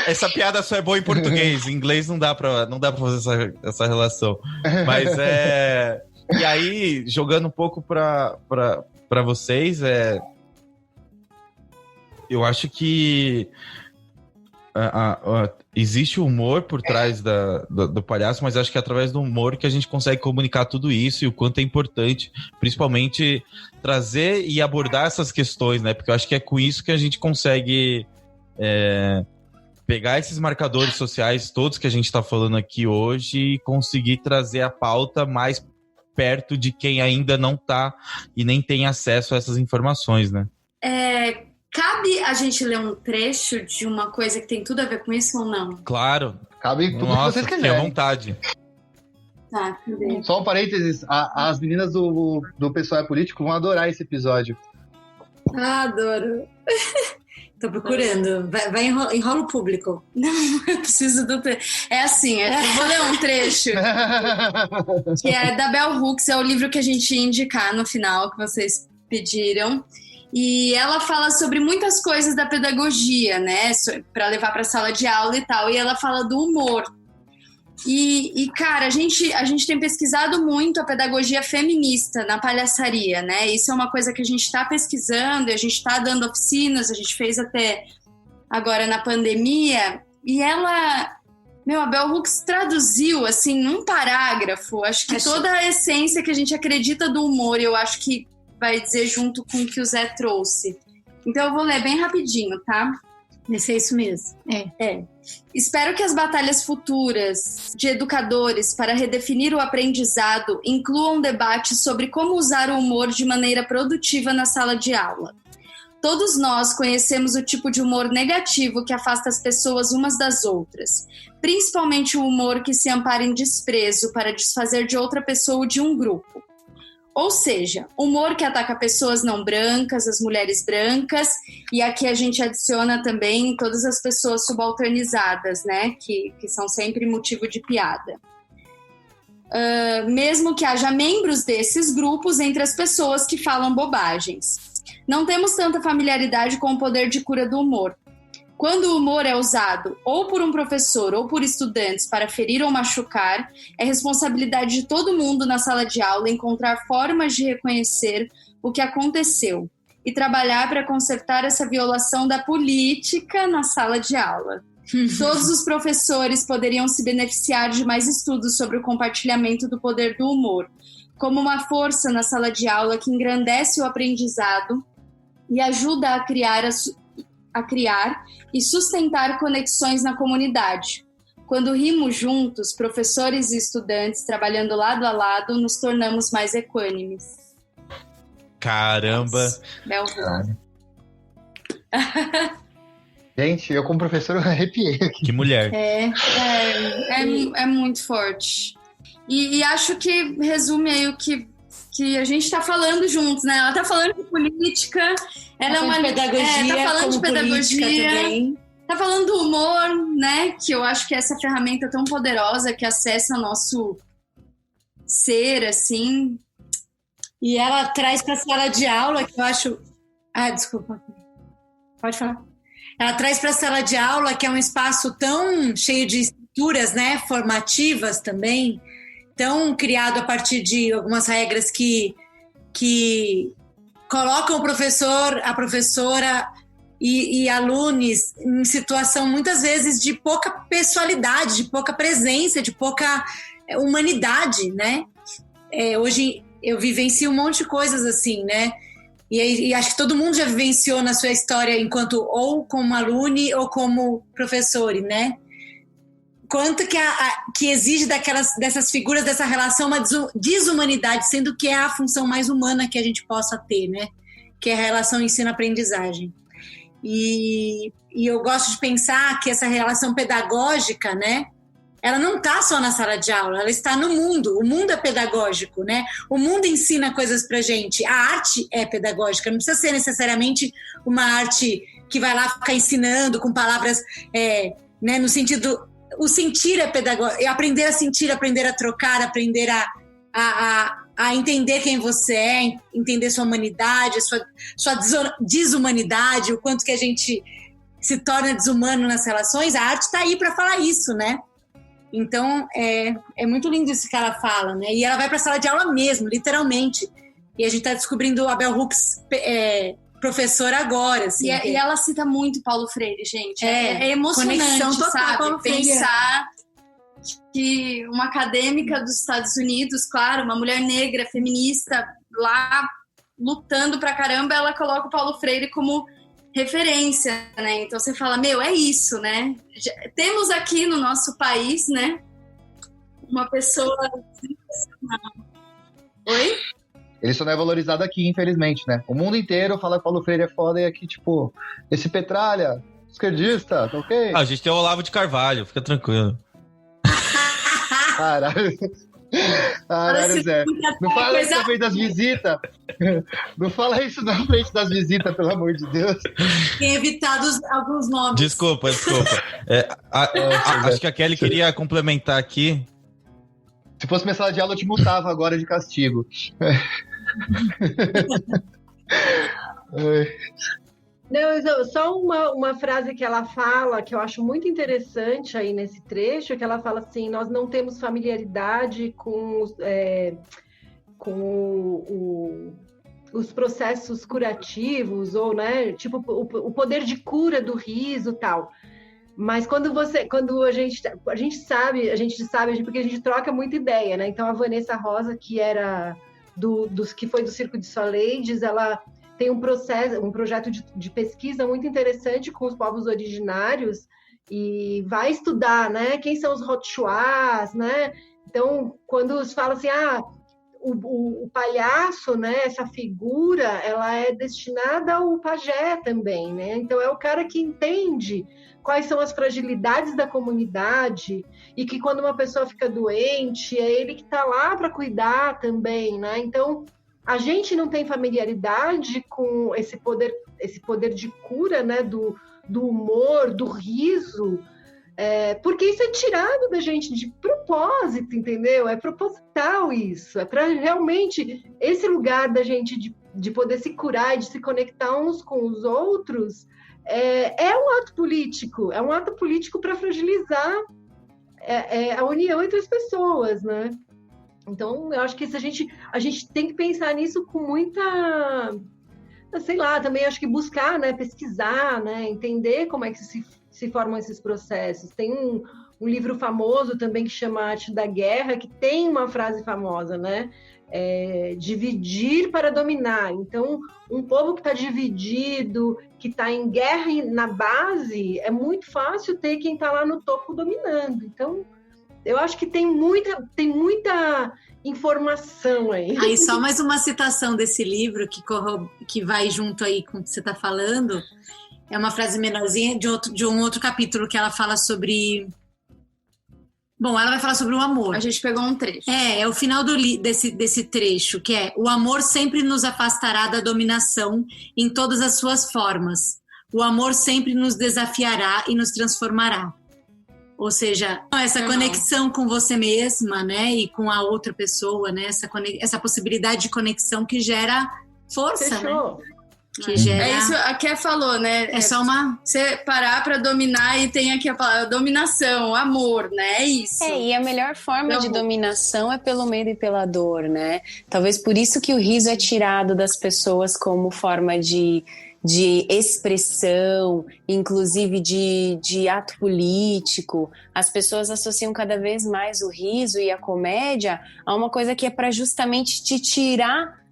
essa piada só é boa em português. Em inglês não dá pra fazer essa relação. Mas e aí, jogando um pouco pra vocês, eu acho que existe humor por trás do palhaço, mas acho que é através do humor que a gente consegue comunicar tudo isso e o quanto é importante, principalmente trazer e abordar essas questões, né? Porque eu acho que é com isso que a gente consegue pegar esses marcadores sociais todos que a gente está falando aqui hoje e conseguir trazer a pauta mais perto de quem ainda não está e nem tem acesso a essas informações, né? Cabe a gente ler um trecho de uma coisa que tem tudo a ver com isso ou não? Claro. Cabe tudo que vocês quiserem. Fique à vontade. Tá, cadê? Só um parênteses, as meninas do Pessoal é Político vão adorar esse episódio. Adoro. Tô procurando. Vai enrola o público. Não, eu preciso do trecho. É assim, eu vou ler um trecho que é da Bell Hooks, é o livro que a gente ia indicar no final, que vocês pediram. E ela fala sobre muitas coisas da pedagogia, né? Para levar para a sala de aula e tal. E ela fala do humor. E cara, a gente tem pesquisado muito a pedagogia feminista na palhaçaria, né? Isso é uma coisa que a gente está pesquisando, e a gente está dando oficinas, a gente fez até agora na pandemia. E ela... a Bell Hooks traduziu, assim, num parágrafo, acho que toda a essência que a gente acredita do humor, eu acho que vai dizer junto com o que o Zé trouxe. Então eu vou ler bem rapidinho, tá? Esse é isso mesmo. Espero que as batalhas futuras de educadores para redefinir o aprendizado incluam debate sobre como usar o humor de maneira produtiva na sala de aula. Todos nós conhecemos o tipo de humor negativo que afasta as pessoas umas das outras, principalmente o humor que se ampara em desprezo para desfazer de outra pessoa ou de um grupo. Ou seja, humor que ataca pessoas não brancas, as mulheres brancas, e aqui a gente adiciona também todas as pessoas subalternizadas, né, que são sempre motivo de piada. Mesmo que haja membros desses grupos entre as pessoas que falam bobagens. Não temos tanta familiaridade com o poder de cura do humor. Quando o humor é usado ou por um professor ou por estudantes para ferir ou machucar, é responsabilidade de todo mundo na sala de aula encontrar formas de reconhecer o que aconteceu e trabalhar para consertar essa violação da política na sala de aula. Todos os professores poderiam se beneficiar de mais estudos sobre o compartilhamento do poder do humor, como uma força na sala de aula que engrandece o aprendizado e ajuda a criar e sustentar conexões na comunidade. Quando rimos juntos, professores e estudantes trabalhando lado a lado, nos tornamos mais equânimes. Caramba! Gente, eu como professor arrepiei aqui. Que mulher! É muito forte. E acho que resume aí o que a gente está falando juntos, né? Ela está falando de política, ela é uma pedagogia, tá falando de pedagogia também. Tá falando do humor, né? Que eu acho que essa ferramenta tão poderosa que acessa nosso ser, assim. E ela traz para a sala de aula, que eu acho... desculpa. Pode falar. Ela traz para a sala de aula, que é um espaço tão cheio de estruturas, né? Formativas também, tão criado a partir de algumas regras que colocam o professor, a professora e alunos em situação, muitas vezes, de pouca pessoalidade, de pouca presença, de pouca humanidade, né? Hoje eu vivencio um monte de coisas assim, né? E acho que todo mundo já vivenciou na sua história enquanto ou como aluno ou como professor, né? Quanto que exige dessas figuras, dessa relação, uma desumanidade, sendo que é a função mais humana que a gente possa ter, né? Que é a relação ensino-aprendizagem. E eu gosto de pensar que essa relação pedagógica, né, ela não está só na sala de aula, ela está no mundo. O mundo é pedagógico, né? O mundo ensina coisas pra gente. A arte é pedagógica, não precisa ser necessariamente uma arte que vai lá ficar ensinando com palavras, né, no sentido... O sentir é pedagógico, é aprender a sentir, aprender a trocar, aprender a entender quem você é, entender sua humanidade, sua desumanidade, o quanto que a gente se torna desumano nas relações. A arte está aí para falar isso, né? Então, é muito lindo isso que ela fala, né? E ela vai para a sala de aula mesmo, literalmente. E a gente está descobrindo a Bell Hooks professora agora, assim. E ela cita muito Paulo Freire, gente. É emocionante, conexão total, sabe? Paulo Freire. Pensar que uma acadêmica dos Estados Unidos, claro, uma mulher negra, feminista, lá lutando pra caramba, ela coloca o Paulo Freire como referência, né? Então você fala, é isso, né? Temos aqui no nosso país, né, uma pessoa sensacional. Oi? Ele só não é valorizado aqui, infelizmente, né? O mundo inteiro fala que Paulo Freire é foda e aqui, tipo, esse Petralha, esquerdista, tá ok? A gente tem o Olavo de Carvalho, fica tranquilo. Caralho, Zé. Não fala isso na frente das visitas. Não fala isso na frente das visitas, pelo amor de Deus. Tem evitado alguns nomes. Desculpa. Acho que a Kelly queria complementar aqui. Se fosse minha sala de aula, eu te multava agora de castigo. Não, só uma frase que ela fala, que eu acho muito interessante aí nesse trecho, que ela fala assim, nós não temos familiaridade com os processos curativos, ou, né, tipo, o poder de cura do riso e tal. Mas quando a gente sabe, porque a gente troca muita ideia, né? Então a Vanessa Rosa, que era que foi do Circo de Soleides, ela tem um projeto de pesquisa muito interessante com os povos originários e vai estudar, né? Quem são os Rotchuás, né? Então, quando se fala assim, o palhaço, né? Essa figura, ela é destinada ao pajé também, né? Então, é o cara que entende quais são as fragilidades da comunidade e que quando uma pessoa fica doente, é ele que está lá para cuidar também, né? Então, a gente não tem familiaridade com esse poder de cura, né? Do humor, do riso, porque isso é tirado da gente de propósito, entendeu? É proposital isso, é para realmente esse lugar da gente de poder se curar e de se conectar uns com os outros. É um ato político para fragilizar a união entre as pessoas, né? Então, eu acho que a gente tem que pensar nisso com muita, sei lá, também acho que buscar, né, pesquisar, né, entender como é que se formam esses processos. Tem um livro famoso também que chama Arte da Guerra, que tem uma frase famosa, né? Dividir para dominar. Então, um povo que está dividido, que está em guerra na base, é muito fácil ter quem está lá no topo dominando. Então, eu acho que tem muita informação aí. Aí, só mais uma citação desse livro que vai junto aí com o que você está falando. É uma frase menorzinha de um outro capítulo que ela fala sobre... Bom, ela vai falar sobre o amor. A gente pegou um trecho. É o final desse trecho, que é: o amor sempre nos afastará da dominação em todas as suas formas. O amor sempre nos desafiará e nos transformará. Ou seja, essa conexão com você mesma, né, e com a outra pessoa, né, essa possibilidade de conexão que gera força, Fechou. né? Que gera... É isso, a Ké falou, né? É só uma... Você parar para dominar e tem aqui a palavra dominação, amor, né? É isso. E a melhor forma de dominação é pelo medo e pela dor, né? Talvez por isso que o riso é tirado das pessoas como forma de expressão, inclusive de ato político. As pessoas associam cada vez mais o riso e a comédia a uma coisa que é para justamente te tirar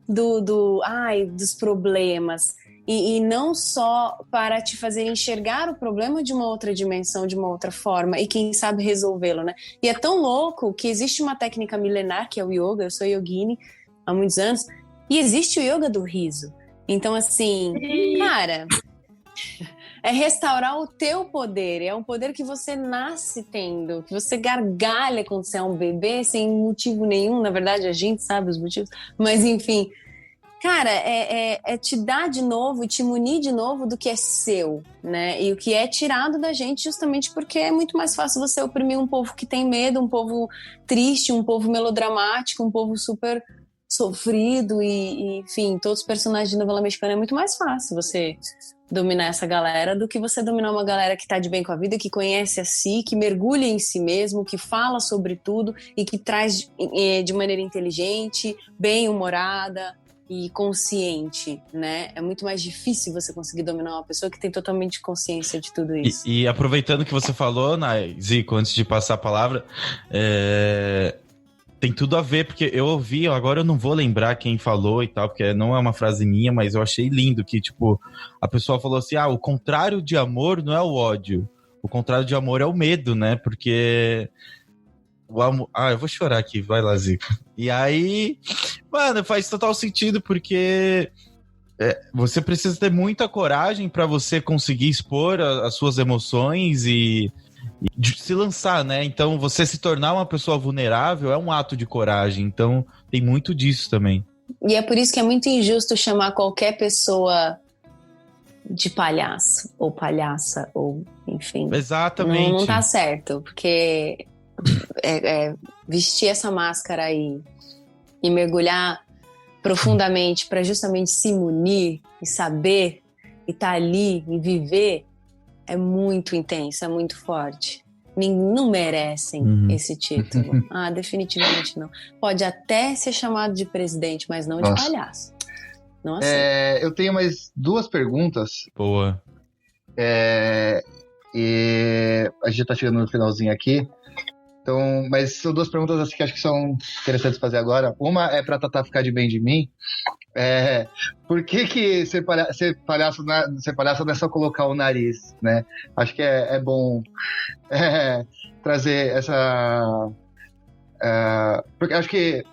dos problemas e não só para te fazer enxergar o problema de uma outra dimensão, de uma outra forma e quem sabe resolvê-lo, né? E é tão louco que existe uma técnica milenar que é o yoga. Eu sou yogini há muitos anos e existe o yoga do riso. Então, assim, cara, É restaurar o teu poder. É um poder que você nasce tendo, que você gargalha quando você é um bebê, sem motivo nenhum. Na verdade, a gente sabe os motivos. Mas, enfim... Cara, é te dar de novo, te munir de novo do que é seu, né? E o que é tirado da gente justamente porque é muito mais fácil você oprimir um povo que tem medo, um povo triste, um povo melodramático, um povo super sofrido e enfim, todos os personagens de novela mexicana. É muito mais fácil você dominar essa galera do que você dominar uma galera que tá de bem com a vida, que conhece a si, que mergulha em si mesmo, que fala sobre tudo e que traz de maneira inteligente, bem-humorada e consciente, né? É muito mais difícil você conseguir dominar uma pessoa que tem totalmente consciência de tudo isso. E aproveitando que você falou, Zico, antes de passar a palavra, tem tudo a ver, porque eu ouvi, agora eu não vou lembrar quem falou e tal, porque não é uma frase minha, mas eu achei lindo que, tipo, a pessoa falou assim, o contrário de amor não é o ódio, o contrário de amor é o medo, né? Porque... eu vou chorar aqui, vai lá, Zico. E aí, mano, faz total sentido, porque você precisa ter muita coragem pra você conseguir expor as suas emoções e se lançar, né? Então, você se tornar uma pessoa vulnerável é um ato de coragem. Então, tem muito disso também. E é por isso que é muito injusto chamar qualquer pessoa de palhaço, ou palhaça, ou enfim. Exatamente. Não tá certo, porque... vestir essa máscara aí e mergulhar profundamente para justamente se munir e saber e estar ali e viver é muito intenso, é muito forte. Não merecem esse título. Definitivamente não. Pode até ser chamado de presidente, mas não de palhaço. Não aceito. Eu tenho mais 2 perguntas. Boa. E a gente tá chegando no finalzinho aqui. Então, mas são 2 perguntas assim, que acho que são interessantes fazer agora. Uma é pra Tatá ficar de bem de mim. Por que ser palhaço não é só colocar o nariz, né? Acho que é bom trazer essa... porque acho que,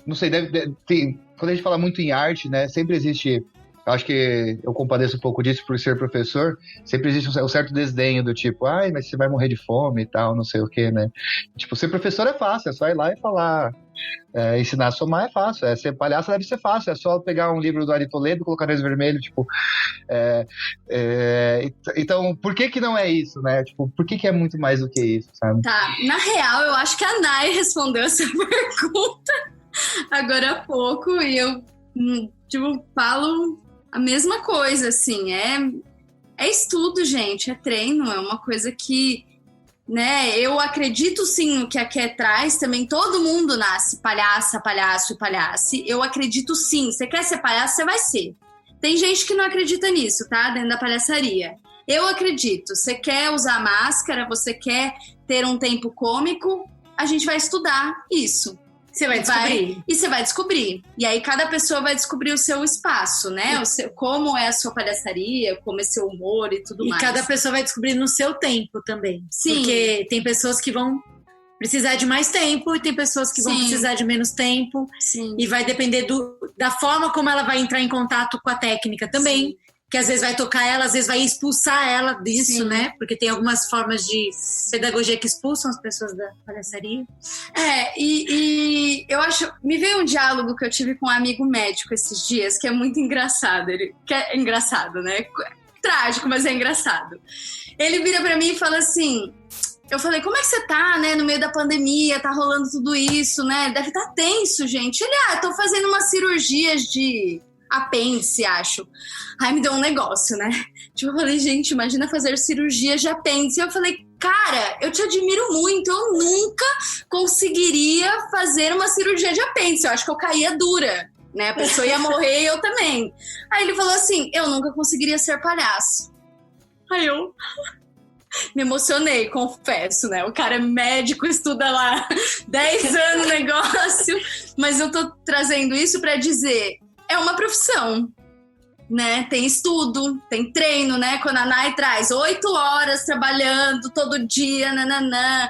não sei, quando a gente fala muito em arte, né, sempre existe... Acho que eu compadeço um pouco disso por ser professor. Sempre existe um certo desdenho do tipo, mas você vai morrer de fome e tal, não sei o que, né? Tipo, ser professor é fácil, é só ir lá e falar. Ensinar a somar é fácil, ser palhaço deve ser fácil, é só pegar um livro do Ari Toledo, colocar nesse vermelho, tipo... então, por que não é isso, né? Tipo, por que é muito mais do que isso, sabe? Tá, na real, eu acho que a Nai respondeu essa pergunta agora há pouco, e eu, falo... a mesma coisa, assim, é estudo, gente, é treino, é uma coisa que, né, eu acredito sim no que a Ké traz também, todo mundo nasce palhaça, palhaço e palhace, eu acredito sim, você quer ser palhaço, você vai ser. Tem gente que não acredita nisso, tá, dentro da palhaçaria. Eu acredito, você quer usar máscara, você quer ter um tempo cômico, a gente vai estudar isso. Você vai descobrir. E você vai descobrir. E aí cada pessoa vai descobrir o seu espaço, né? Como é a sua palhaçaria, como é seu humor e tudo mais. E cada pessoa vai descobrir no seu tempo também. Sim. Porque tem pessoas que vão precisar de mais tempo e tem pessoas que vão precisar de menos tempo. Sim. E vai depender da forma como ela vai entrar em contato com a técnica também. Sim. Que às vezes vai tocar ela, às vezes vai expulsar ela disso, né? Porque tem algumas formas de pedagogia que expulsam as pessoas da palhaçaria. E eu acho... Me veio um diálogo que eu tive com um amigo médico esses dias, que é muito engraçado. Que é engraçado, né? Trágico, mas é engraçado. Ele vira pra mim e fala assim... Eu falei, como é que você tá, né? No meio da pandemia, tá rolando tudo isso, né? Deve estar tenso, gente. Ele, tô fazendo umas cirurgias de... apêndice, acho. Aí me deu um negócio, né? Tipo, eu falei, gente, imagina fazer cirurgia de apêndice. Eu falei, cara, eu te admiro muito, eu nunca conseguiria fazer uma cirurgia de apêndice. Eu acho que eu caía dura, né? A pessoa ia morrer e eu também. Aí ele falou assim, eu nunca conseguiria ser palhaço. Aí eu... me emocionei, confesso, né? O cara é médico, estuda lá 10 anos o negócio. Mas eu tô trazendo isso pra dizer... é uma profissão, né? Tem estudo, tem treino, né? Quando a Nai traz 8 horas trabalhando todo dia, nananã.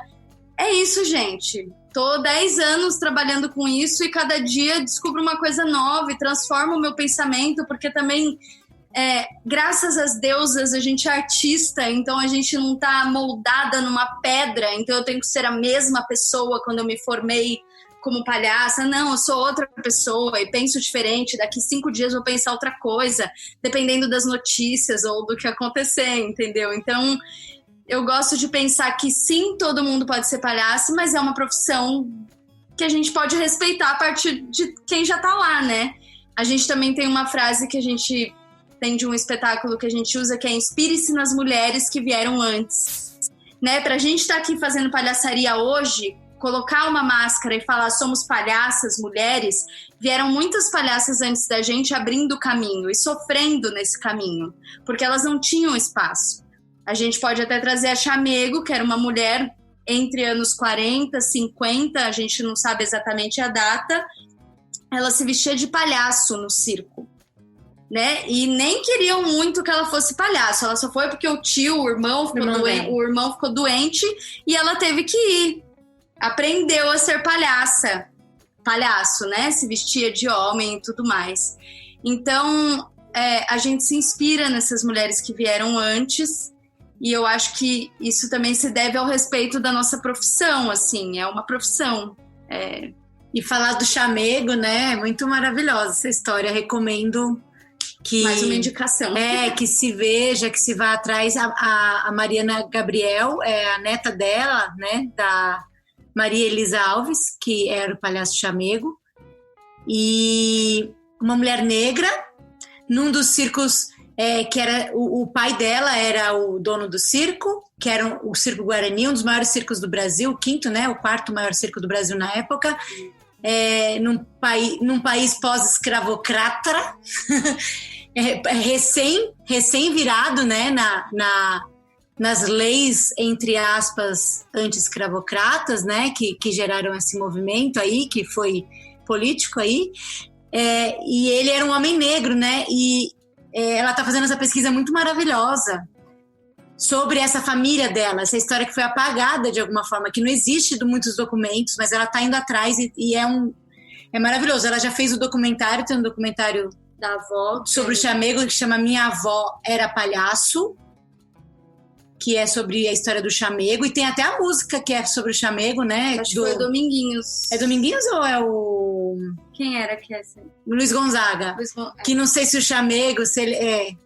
É isso, gente. Tô 10 anos trabalhando com isso e cada dia descubro uma coisa nova e transformo o meu pensamento, porque também graças às deusas, a gente é artista, então a gente não tá moldada numa pedra, então eu tenho que ser a mesma pessoa quando eu me formei como palhaça. Não, eu sou outra pessoa e penso diferente, daqui 5 dias vou pensar outra coisa, dependendo das notícias ou do que acontecer, entendeu? Então, eu gosto de pensar que sim, todo mundo pode ser palhaço, mas é uma profissão que a gente pode respeitar a partir de quem já tá lá, né? A gente também tem uma frase que a gente tem de um espetáculo que a gente usa, que é inspire-se nas mulheres que vieram antes, né? Pra gente estar aqui fazendo palhaçaria hoje, colocar uma máscara e falar somos palhaças, mulheres, vieram muitas palhaças antes da gente abrindo o caminho e sofrendo nesse caminho, porque elas não tinham espaço. A gente pode até trazer a Chamego, que era uma mulher entre anos 40, 50, a gente não sabe exatamente a data. Ela se vestia de palhaço no circo, né? E nem queriam muito que ela fosse palhaço. Ela só foi porque o irmão ficou doente e ela teve que ir. Aprendeu a ser palhaço, né? Se vestia de homem e tudo mais. Então, a gente se inspira nessas mulheres que vieram antes. E eu acho que isso também se deve ao respeito da nossa profissão, assim, é uma profissão. E falar do Chamego, né, é muito maravilhosa essa história, recomendo que... Mais uma indicação. Que se veja, que se vá atrás. A Mariana Gabriel é a neta dela, né, da Maria Elisa Alves, que era o palhaço Chamego, e uma mulher negra, num dos circos... que era o pai dela era o dono do circo, que era o Circo Guarani, um dos maiores circos do Brasil, o quinto, né, o quarto maior circo do Brasil na época, num país pós-escravocrata, recém virado, né, nas leis, entre aspas, anti-escravocratas, né, que geraram esse movimento aí, que foi político aí, e ele era um homem negro, né, e ela está fazendo essa pesquisa muito maravilhosa sobre essa família dela, essa história que foi apagada de alguma forma, que não existe de muitos documentos, mas ela está indo atrás e é maravilhoso. Ela já fez o documentário, tem um documentário da avó sobre o Chamego que chama Minha Avó Era Palhaço, que é sobre a história do Chamego, e tem até a música que é sobre o Chamego, né? Acho que foi Dominguinhos. É Dominguinhos ou é o... Quem era que é esse? Luiz Gonzaga. Que não sei se o Chamego, se ele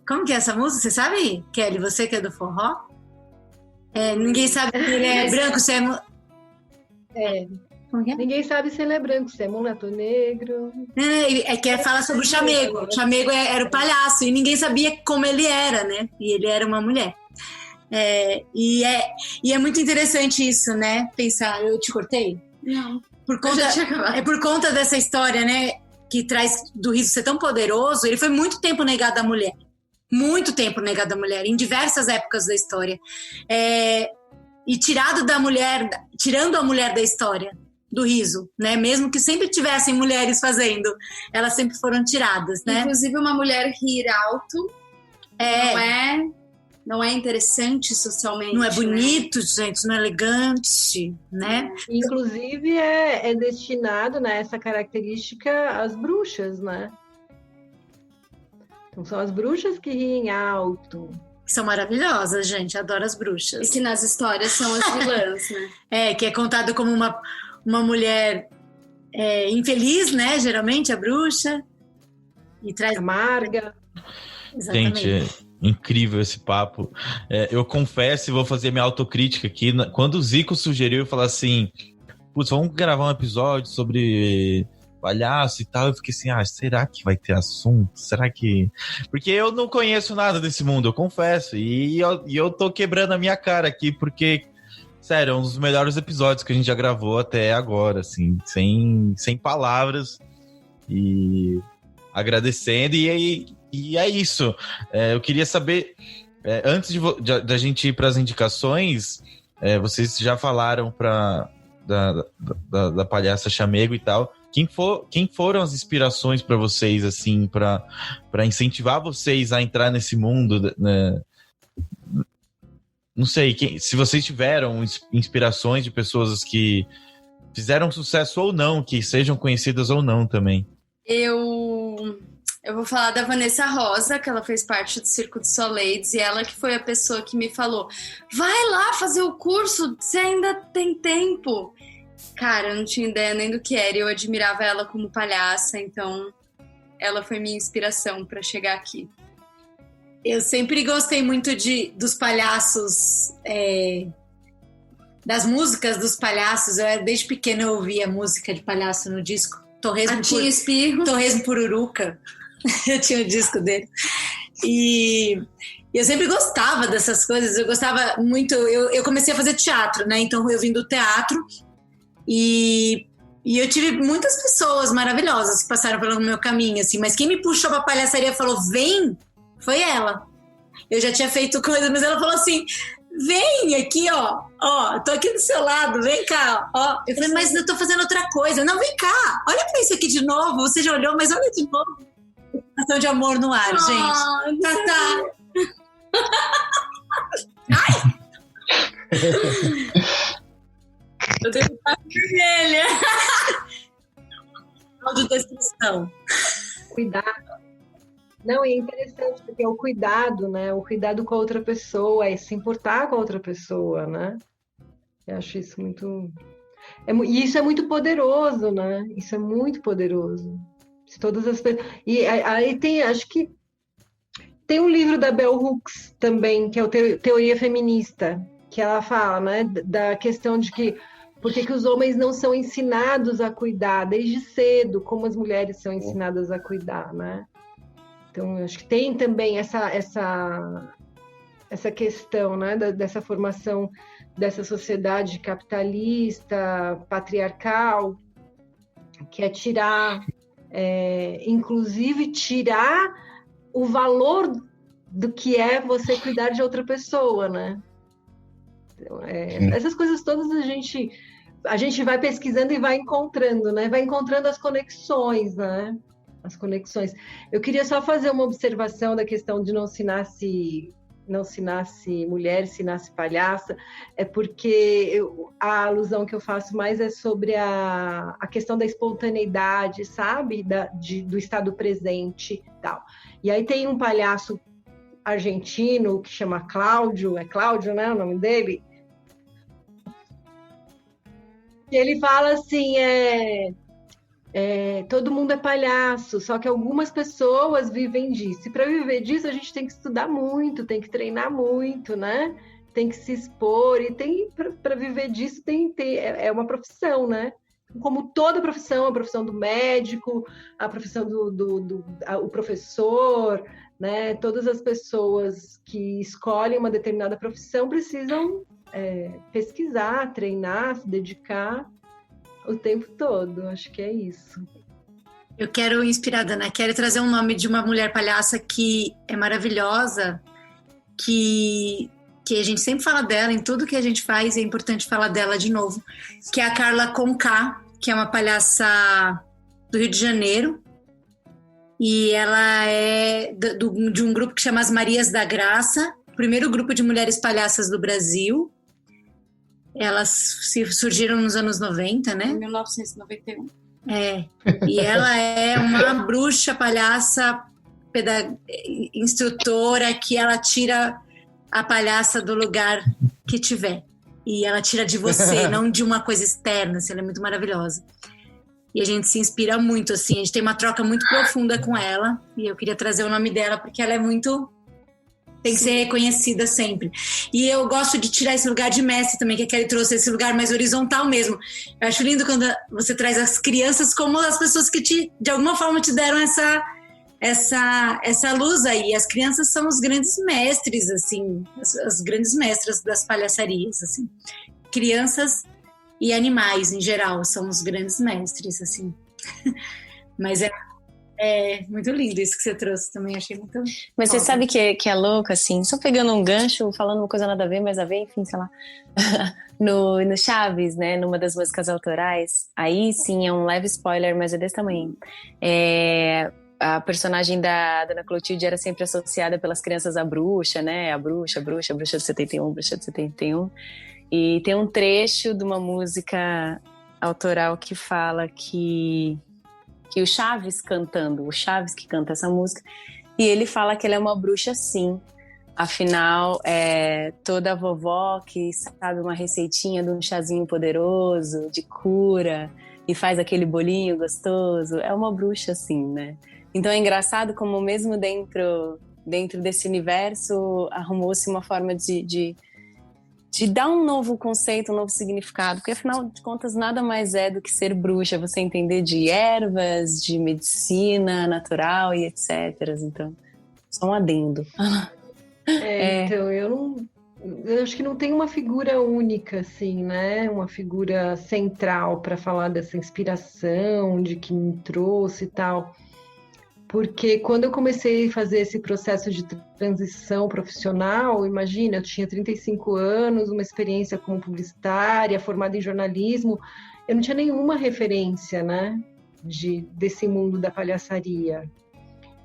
Como que é essa música? Você sabe, Kelly? Você que é do forró? Ninguém sabe se ele é branco, se é... Como que é? Ninguém sabe se ele é branco, se é mulato negro. Que fala sobre o Chamego. O Chamego era o palhaço e ninguém sabia como ele era, né? E ele era uma mulher. E é muito interessante isso, né? Pensar, eu te cortei? Não. Por conta dessa história, né? Que traz do riso ser tão poderoso, ele foi muito tempo negado à mulher. Muito tempo negado à mulher, em diversas épocas da história. E tirando a mulher da história, do riso, né? Mesmo que sempre tivessem mulheres fazendo, elas sempre foram tiradas, né? Inclusive uma mulher rir alto não é interessante socialmente. Não é bonito, né? Gente, não é elegante, né? Inclusive é destinado, né, essa característica às bruxas, né? Então são as bruxas que riem alto. São maravilhosas, gente, adoro as bruxas. E que nas histórias são as vilãs, né? Que é contado como uma mulher infeliz, né? Geralmente a bruxa. E traz amarga. Exatamente. Gente, incrível esse papo. Eu confesso e vou fazer minha autocrítica aqui. Quando o Zico sugeriu falar assim, putz, vamos gravar um episódio sobre palhaço e tal, eu fiquei assim, será que vai ter assunto? Será que... Porque eu não conheço nada desse mundo, eu confesso. E eu tô quebrando a minha cara aqui, porque, sério, é um dos melhores episódios que a gente já gravou até agora, assim, sem palavras. E agradecendo, e é isso. Eu queria saber, antes da gente ir para as indicações, vocês já falaram da palhaça Chamego e tal. Quem foram as inspirações para vocês, assim, para incentivar vocês a entrar nesse mundo, né? Não sei, se vocês tiveram inspirações de pessoas que fizeram sucesso ou não, que sejam conhecidas ou não também. Eu Eu vou falar da Vanessa Rosa, que ela fez parte do Circo de Soleides, e ela que foi a pessoa que me falou: vai lá fazer o curso, você ainda tem tempo. Cara, eu não tinha ideia nem do que era, e eu admirava ela como palhaça, então ela foi minha inspiração para chegar aqui. Eu sempre gostei muito dos palhaços, das músicas dos palhaços. Desde pequena eu ouvia música de palhaço no disco. Torresmo Pururuca. Eu tinha o disco dele. E eu sempre gostava dessas coisas. Eu gostava muito. Eu comecei a fazer teatro, né? Então eu vim do teatro e eu tive muitas pessoas maravilhosas que passaram pelo meu caminho, assim. Mas quem me puxou pra palhaçaria e falou: vem, foi ela. Eu já tinha feito coisa, mas ela falou assim: vem aqui, ó, tô aqui do seu lado, vem cá, ó. Eu falei: mas eu tô fazendo outra coisa. Não, vem cá, olha pra isso aqui de novo. Você já olhou, mas olha de novo. Ação de amor no ar, gente. Tá. Ai! Eu tenho que ficar vermelha. Autodestruição. Cuidado. Não, e é interessante, porque é o cuidado, né? O cuidado com a outra pessoa, é se importar com a outra pessoa, né? Eu acho isso muito... E isso é muito poderoso, né? Isso é muito poderoso. Se todas as pessoas... E aí tem, acho que... Tem um livro da Bell Hooks também, que é o Teoria Feminista, que ela fala, né? Da questão de que... Por que os homens não são ensinados a cuidar desde cedo, como as mulheres são ensinadas a cuidar, né? Então, acho que tem também essa questão, né, dessa formação dessa sociedade capitalista, patriarcal, que é tirar, inclusive tirar o valor do que é você cuidar de outra pessoa, né? Então, essas coisas todas a gente vai pesquisando e vai encontrando, né? Vai encontrando as conexões, né? As conexões. Eu queria só fazer uma observação da questão de não se nasce mulher, se nasce palhaça, é porque a alusão que eu faço mais é sobre a questão da espontaneidade, sabe? Do estado presente e tal. E aí tem um palhaço argentino que chama Cláudio, é Cláudio, né, o nome dele? E ele fala assim, todo mundo é palhaço, só que algumas pessoas vivem disso. E para viver disso, a gente tem que estudar muito, tem que treinar muito, né? Tem que se expor, e para viver disso é uma profissão, né? Como toda profissão, a profissão do médico, a profissão o professor, né? Todas as pessoas que escolhem uma determinada profissão precisam pesquisar, treinar, se dedicar o tempo todo. Acho que é isso. Eu quero, inspirada na Kelly, trazer um nome de uma mulher palhaça que é maravilhosa, que a gente sempre fala dela, em tudo que a gente faz, é importante falar dela de novo, que é a Carla Conká, que é uma palhaça do Rio de Janeiro, e ela é de um grupo que chama As Marias da Graça, o primeiro grupo de mulheres palhaças do Brasil. Elas surgiram nos anos 90, né? 1991. E ela é uma bruxa palhaça, instrutora, que ela tira a palhaça do lugar que tiver. E ela tira de você, não de uma coisa externa, assim, ela é muito maravilhosa. E a gente se inspira muito, assim, a gente tem uma troca muito profunda com ela, e eu queria trazer o nome dela, porque ela é muito... Tem que ser reconhecida sempre. E eu gosto de tirar esse lugar de mestre também, que a Kelly trouxe, esse lugar mais horizontal mesmo. Eu acho lindo quando você traz as crianças como as pessoas que de alguma forma te deram essa luz aí. As crianças são os grandes mestres, assim, as grandes mestras das palhaçarias, assim. Crianças e animais, em geral, são os grandes mestres, assim. Mas é muito lindo isso que você trouxe também, achei muito... Mas você sabe que é louco, assim, só pegando um gancho, falando uma coisa nada a ver, mas a ver, enfim, sei lá. no Chaves, né, numa das músicas autorais, aí sim é um leve spoiler, mas é desse tamanho. A personagem da Dona Clotilde era sempre associada pelas crianças à bruxa, né, a bruxa de 71, bruxa de 71. E tem um trecho de uma música autoral que fala que que o Chaves que canta essa música, e ele fala que ela é uma bruxa sim. Afinal, toda vovó que sabe uma receitinha de um chazinho poderoso, de cura, e faz aquele bolinho gostoso, é uma bruxa sim, né? Então é engraçado como mesmo dentro desse universo arrumou-se uma forma de dar um novo conceito, um novo significado, porque afinal de contas nada mais é do que ser bruxa, você entender de ervas, de medicina natural e etc. Então, só um adendo. Então, eu acho que não tem uma figura única, assim, né? Uma figura central para falar dessa inspiração, de que me trouxe e tal. Porque quando eu comecei a fazer esse processo de transição profissional, imagina, eu tinha 35 anos, uma experiência como publicitária, formada em jornalismo, eu não tinha nenhuma referência, né, desse mundo da palhaçaria.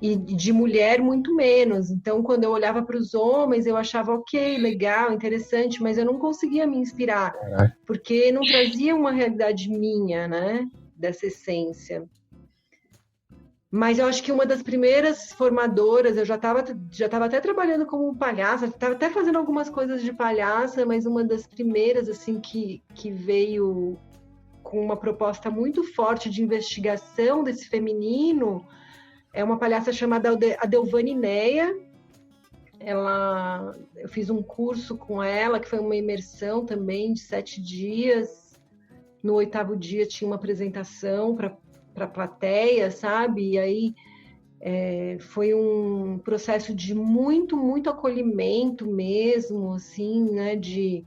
E de mulher, muito menos. Então, quando eu olhava para os homens, eu achava ok, legal, interessante, mas eu não conseguia me inspirar, porque não trazia uma realidade minha, né, dessa essência. Mas eu acho que uma das primeiras formadoras, eu já estava até trabalhando como palhaça, estava até fazendo algumas coisas de palhaça, mas uma das primeiras assim que veio com uma proposta muito forte de investigação desse feminino é uma palhaça chamada Adelvane Neia. Eu fiz um curso com ela, que foi uma imersão também de 7 dias. No 8º dia tinha uma apresentação para a plateia, sabe? E aí foi um processo de muito, muito acolhimento mesmo, assim, né? De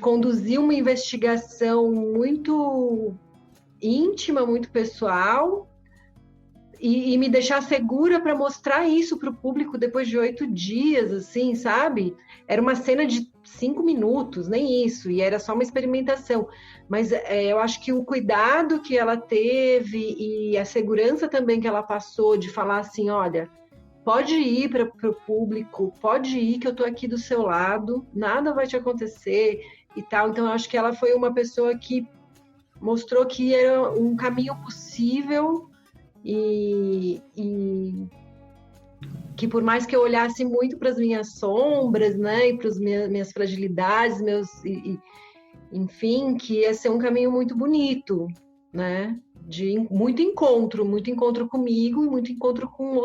conduzir uma investigação muito íntima, muito pessoal e me deixar segura para mostrar isso para o público depois de 8 dias, assim, sabe? Era uma cena de 5 minutos, nem isso, e era só uma experimentação. Mas eu acho que o cuidado que ela teve e a segurança também que ela passou de falar assim, olha, pode ir para o público, pode ir que eu estou aqui do seu lado, nada vai te acontecer e tal. Então, eu acho que ela foi uma pessoa que mostrou que era um caminho possível e que por mais que eu olhasse muito para as minhas sombras, né, e para as minhas fragilidades, enfim, que ia ser um caminho muito bonito, né, de muito encontro comigo e muito encontro com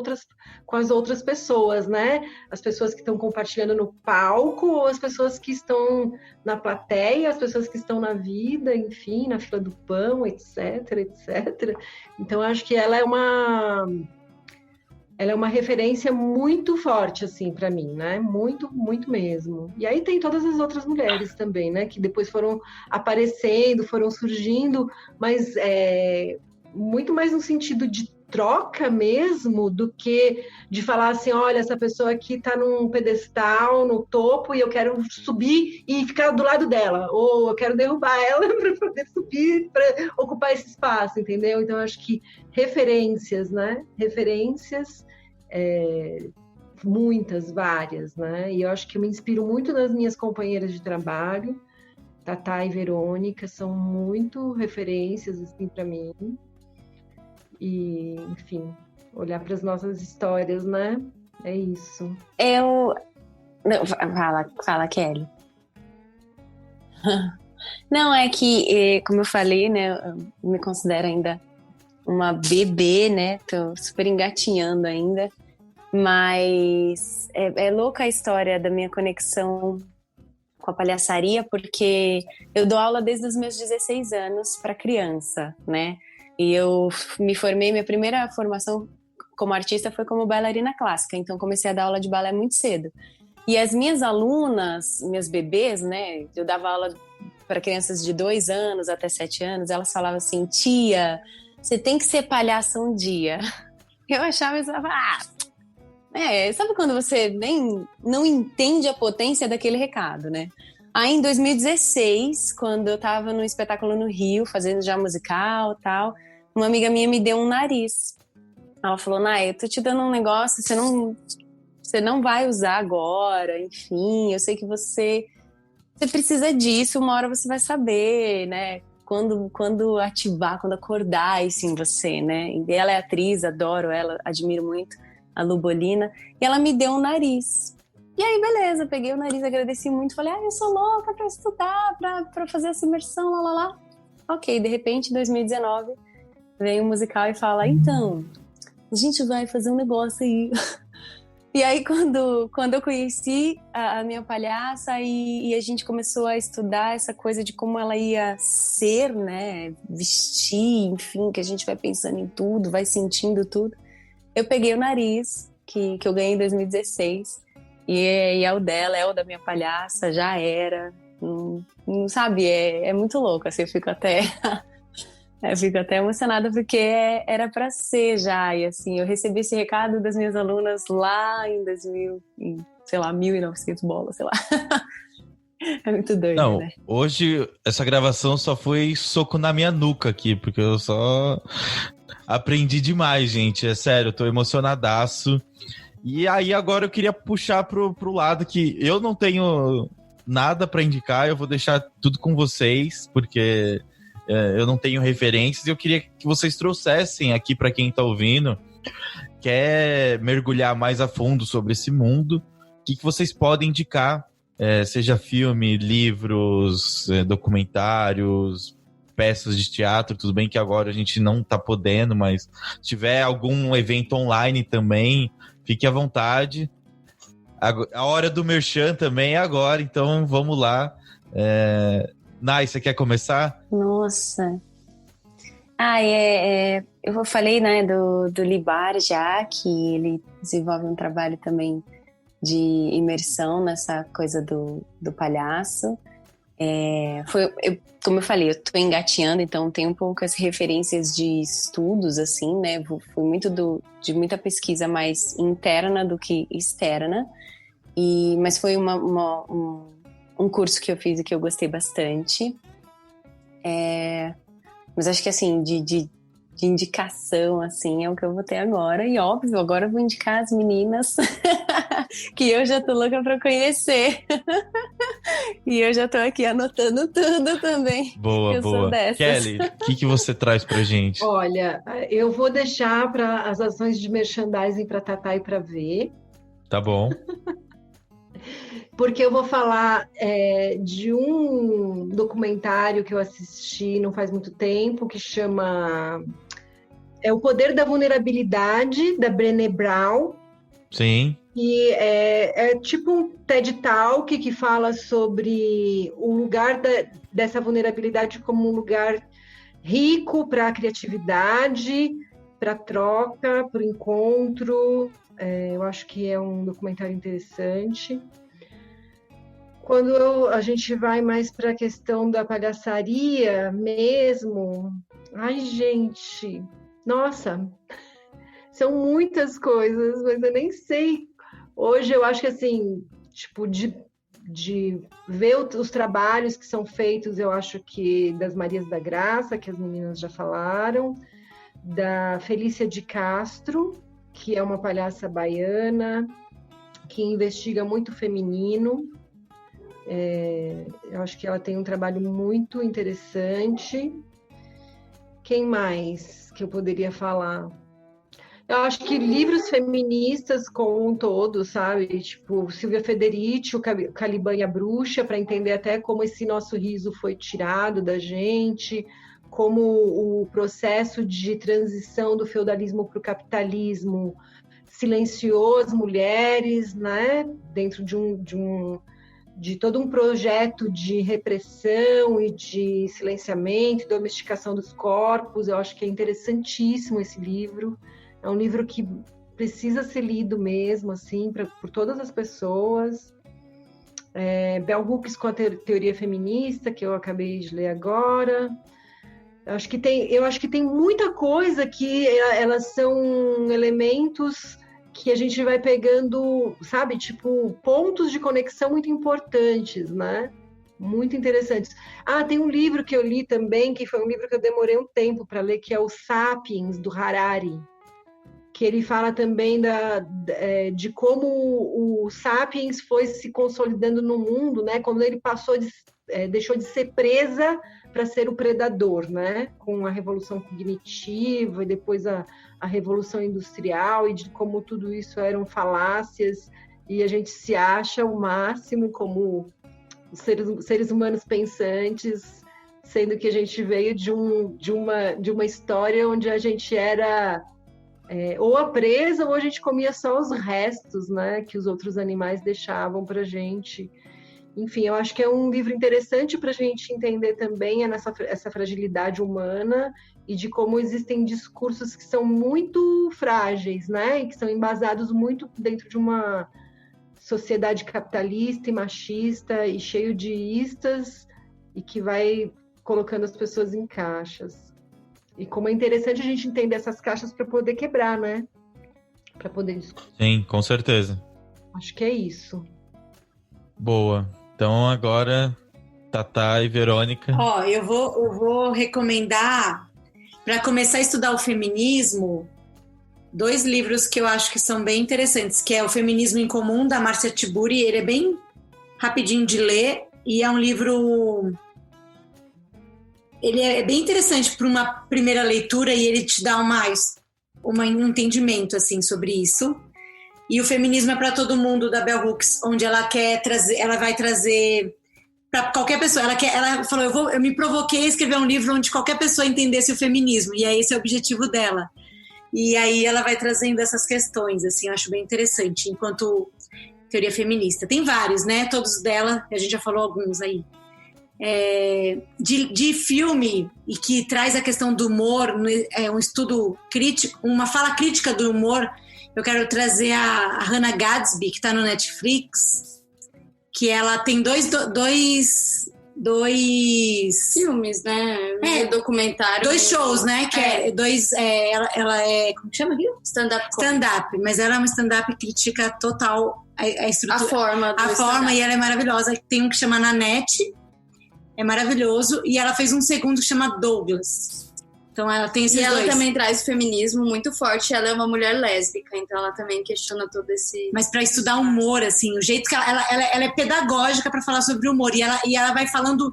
as outras pessoas, né, as pessoas que estão compartilhando no palco ou as pessoas que estão na plateia, as pessoas que estão na vida, enfim, na fila do pão, etc, etc. Então, eu acho que ela é uma referência muito forte, assim, para mim, né? Muito, muito mesmo. E aí tem todas as outras mulheres também, né? Que depois foram aparecendo, foram surgindo, mas muito mais no sentido de troca mesmo do que de falar assim, olha, essa pessoa aqui está num pedestal, no topo, e eu quero subir e ficar do lado dela, ou eu quero derrubar ela para poder subir, para ocupar esse espaço, entendeu? Então, eu acho que referências, né? Referências, muitas, várias, né? E eu acho que eu me inspiro muito nas minhas companheiras de trabalho, Tatá e Verônica, são muito referências, assim, para mim. E, enfim, olhar para as nossas histórias, né? É isso. Não, fala, Kelly. Não, é que, como eu falei, né? Eu me considero ainda uma bebê, né? Tô super engatinhando ainda. Mas é louca a história da minha conexão com a palhaçaria, porque eu dou aula desde os meus 16 anos para criança, né? E eu me formei, minha primeira formação como artista foi como bailarina clássica, então comecei a dar aula de balé muito cedo. E as minhas alunas, minhas bebês, né, eu dava aula para crianças de 2 anos até 7 anos, elas falavam assim, tia, você tem que ser palhaça um dia. Eu achava, sabe quando você nem não entende a potência daquele recado, né? Aí em 2016, quando eu tava num espetáculo no Rio, fazendo já musical e tal, uma amiga minha me deu um nariz. Ela falou, Nay, eu tô te dando um negócio, você não vai usar agora, enfim, eu sei que você precisa disso, uma hora você vai saber, né? quando ativar, quando acordar isso em você, né? E ela é atriz, adoro ela, admiro muito a Lu Bolina. E ela me deu um nariz. E aí, beleza, peguei o nariz, agradeci muito, falei, eu sou louca pra estudar, pra fazer essa imersão, lá. Ok, de repente, em 2019, vem um musical e fala, então, a gente vai fazer um negócio aí. E aí, quando eu conheci a minha palhaça e a gente começou a estudar essa coisa de como ela ia ser, né, vestir, enfim, que a gente vai pensando em tudo, vai sentindo tudo, eu peguei o nariz, que eu ganhei em 2016, e é o dela, é o da minha palhaça, já era, sabe, é muito louco, assim, eu fico até emocionada porque era pra ser já, e assim, eu recebi esse recado das minhas alunas lá em 2000, sei lá, 1900 bolas, sei lá. É muito doido, Não, né? hoje essa gravação só foi soco na minha nuca aqui, porque eu só aprendi demais, gente, é sério, eu tô emocionadaço. E aí agora eu queria puxar pro lado que eu não tenho nada pra indicar, eu vou deixar tudo com vocês, porque eu não tenho referências, e eu queria que vocês trouxessem aqui para quem tá ouvindo, quer mergulhar mais a fundo sobre esse mundo, o que vocês podem indicar, seja filme, livros, documentários, peças de teatro, tudo bem que agora a gente não tá podendo, mas se tiver algum evento online também, fique à vontade. A hora do merchan também é agora, então vamos lá. Nai, você quer começar? Nossa. Eu falei, né, do Libar já, que ele desenvolve um trabalho também de imersão nessa coisa do palhaço. Como eu falei, eu tô engateando, então tem um pouco as referências de estudos, assim, né? Foi muito de muita pesquisa mais interna do que externa. Mas foi um curso que eu fiz e que eu gostei bastante. Mas acho que, assim, de indicação, assim, é o que eu vou ter agora. E, óbvio, agora eu vou indicar as meninas que eu já tô louca pra conhecer. E eu já tô aqui anotando tudo também. Boa, eu boa. Sou dessas. Kelly, o que você traz pra gente? Olha, eu vou deixar para as ações de merchandising para Tatá e para ver. Tá bom. Porque eu vou falar de um documentário que eu assisti não faz muito tempo, que chama O Poder da Vulnerabilidade, da Brené Brown. Sim. E é tipo um TED Talk que fala sobre o lugar dessa vulnerabilidade como um lugar rico para a criatividade, para a troca, para o encontro. Eu acho que é um documentário interessante. Quando a gente vai mais para a questão da palhaçaria mesmo, ai, gente, nossa, são muitas coisas, mas eu nem sei. Hoje eu acho que, assim, tipo, de ver os trabalhos que são feitos, eu acho que das Marias da Graça, que as meninas já falaram, da Felícia de Castro, que é uma palhaça baiana, que investiga muito feminino. Eu acho que ela tem um trabalho muito interessante. Quem mais que eu poderia falar? Eu acho que livros feministas como um todo, sabe? Tipo, Silvia Federici, o Caliban e a Bruxa, para entender até como esse nosso riso foi tirado da gente, como o processo de transição do feudalismo para o capitalismo silenciou as mulheres, né? Dentro de todo um projeto de repressão e de silenciamento e domesticação dos corpos. Eu acho que é interessantíssimo esse livro. É um livro que precisa ser lido mesmo, assim, por todas as pessoas. Bell Hooks com a teoria feminista, que eu acabei de ler agora. Eu acho que tem muita coisa que elas são elementos que a gente vai pegando, sabe, tipo, pontos de conexão muito importantes, né? Muito interessantes. Tem um livro que eu li também, que foi um livro que eu demorei um tempo para ler, que é o Sapiens, do Harari, que ele fala também de como o Sapiens foi se consolidando no mundo, né? Quando ele deixou de ser presa para ser o predador, né? Com a revolução cognitiva e depois a revolução industrial, e de como tudo isso eram falácias, e a gente se acha o máximo como seres humanos pensantes, sendo que a gente veio de uma história onde a gente era ou a presa, ou a gente comia só os restos, né, que os outros animais deixavam para a gente. Enfim, eu acho que é um livro interessante para a gente entender também essa fragilidade humana e de como existem discursos que são muito frágeis, né, e que são embasados muito dentro de uma sociedade capitalista e machista e cheio de istas, e que vai colocando as pessoas em caixas. E como é interessante a gente entender essas caixas para poder quebrar, né? Para poder discutir. Sim, com certeza. Acho que é isso. Boa. Então agora, Tatá e Verônica. Ó, eu vou recomendar, para começar a estudar o feminismo, 2 livros que eu acho que são bem interessantes, que é O Feminismo em Comum, da Márcia Tiburi. Ele é bem rapidinho de ler e é um livro... Ele é bem interessante para uma primeira leitura e ele te dá um entendimento assim, sobre isso. E O Feminismo é para Todo Mundo, da Bell Hooks, onde ela vai trazer para qualquer pessoa. Ela falou, eu me provoquei a escrever um livro onde qualquer pessoa entendesse o feminismo, e esse é o objetivo dela. E aí ela vai trazendo essas questões, assim, eu acho bem interessante, enquanto teoria feminista. Tem vários, né? Todos dela, a gente já falou alguns aí. De filme, e que traz a questão do humor, um estudo crítico, uma fala crítica do humor. Eu quero trazer a Hannah Gadsby, que está no Netflix, que ela tem dois filmes, né? Documentário. 2 shows, né? Que ela é, como que chama aqui? Stand-up, mas ela é uma stand-up que critica total a estrutura. A forma e ela é maravilhosa. Tem um que chama Nanette, é maravilhoso, e ela fez um segundo que chama Douglas. Então ela tem esses dois. E ela também traz feminismo muito forte. Ela é uma mulher lésbica, então ela também questiona todo esse... Mas para estudar humor, assim, o jeito que ela é pedagógica para falar sobre humor. E ela vai falando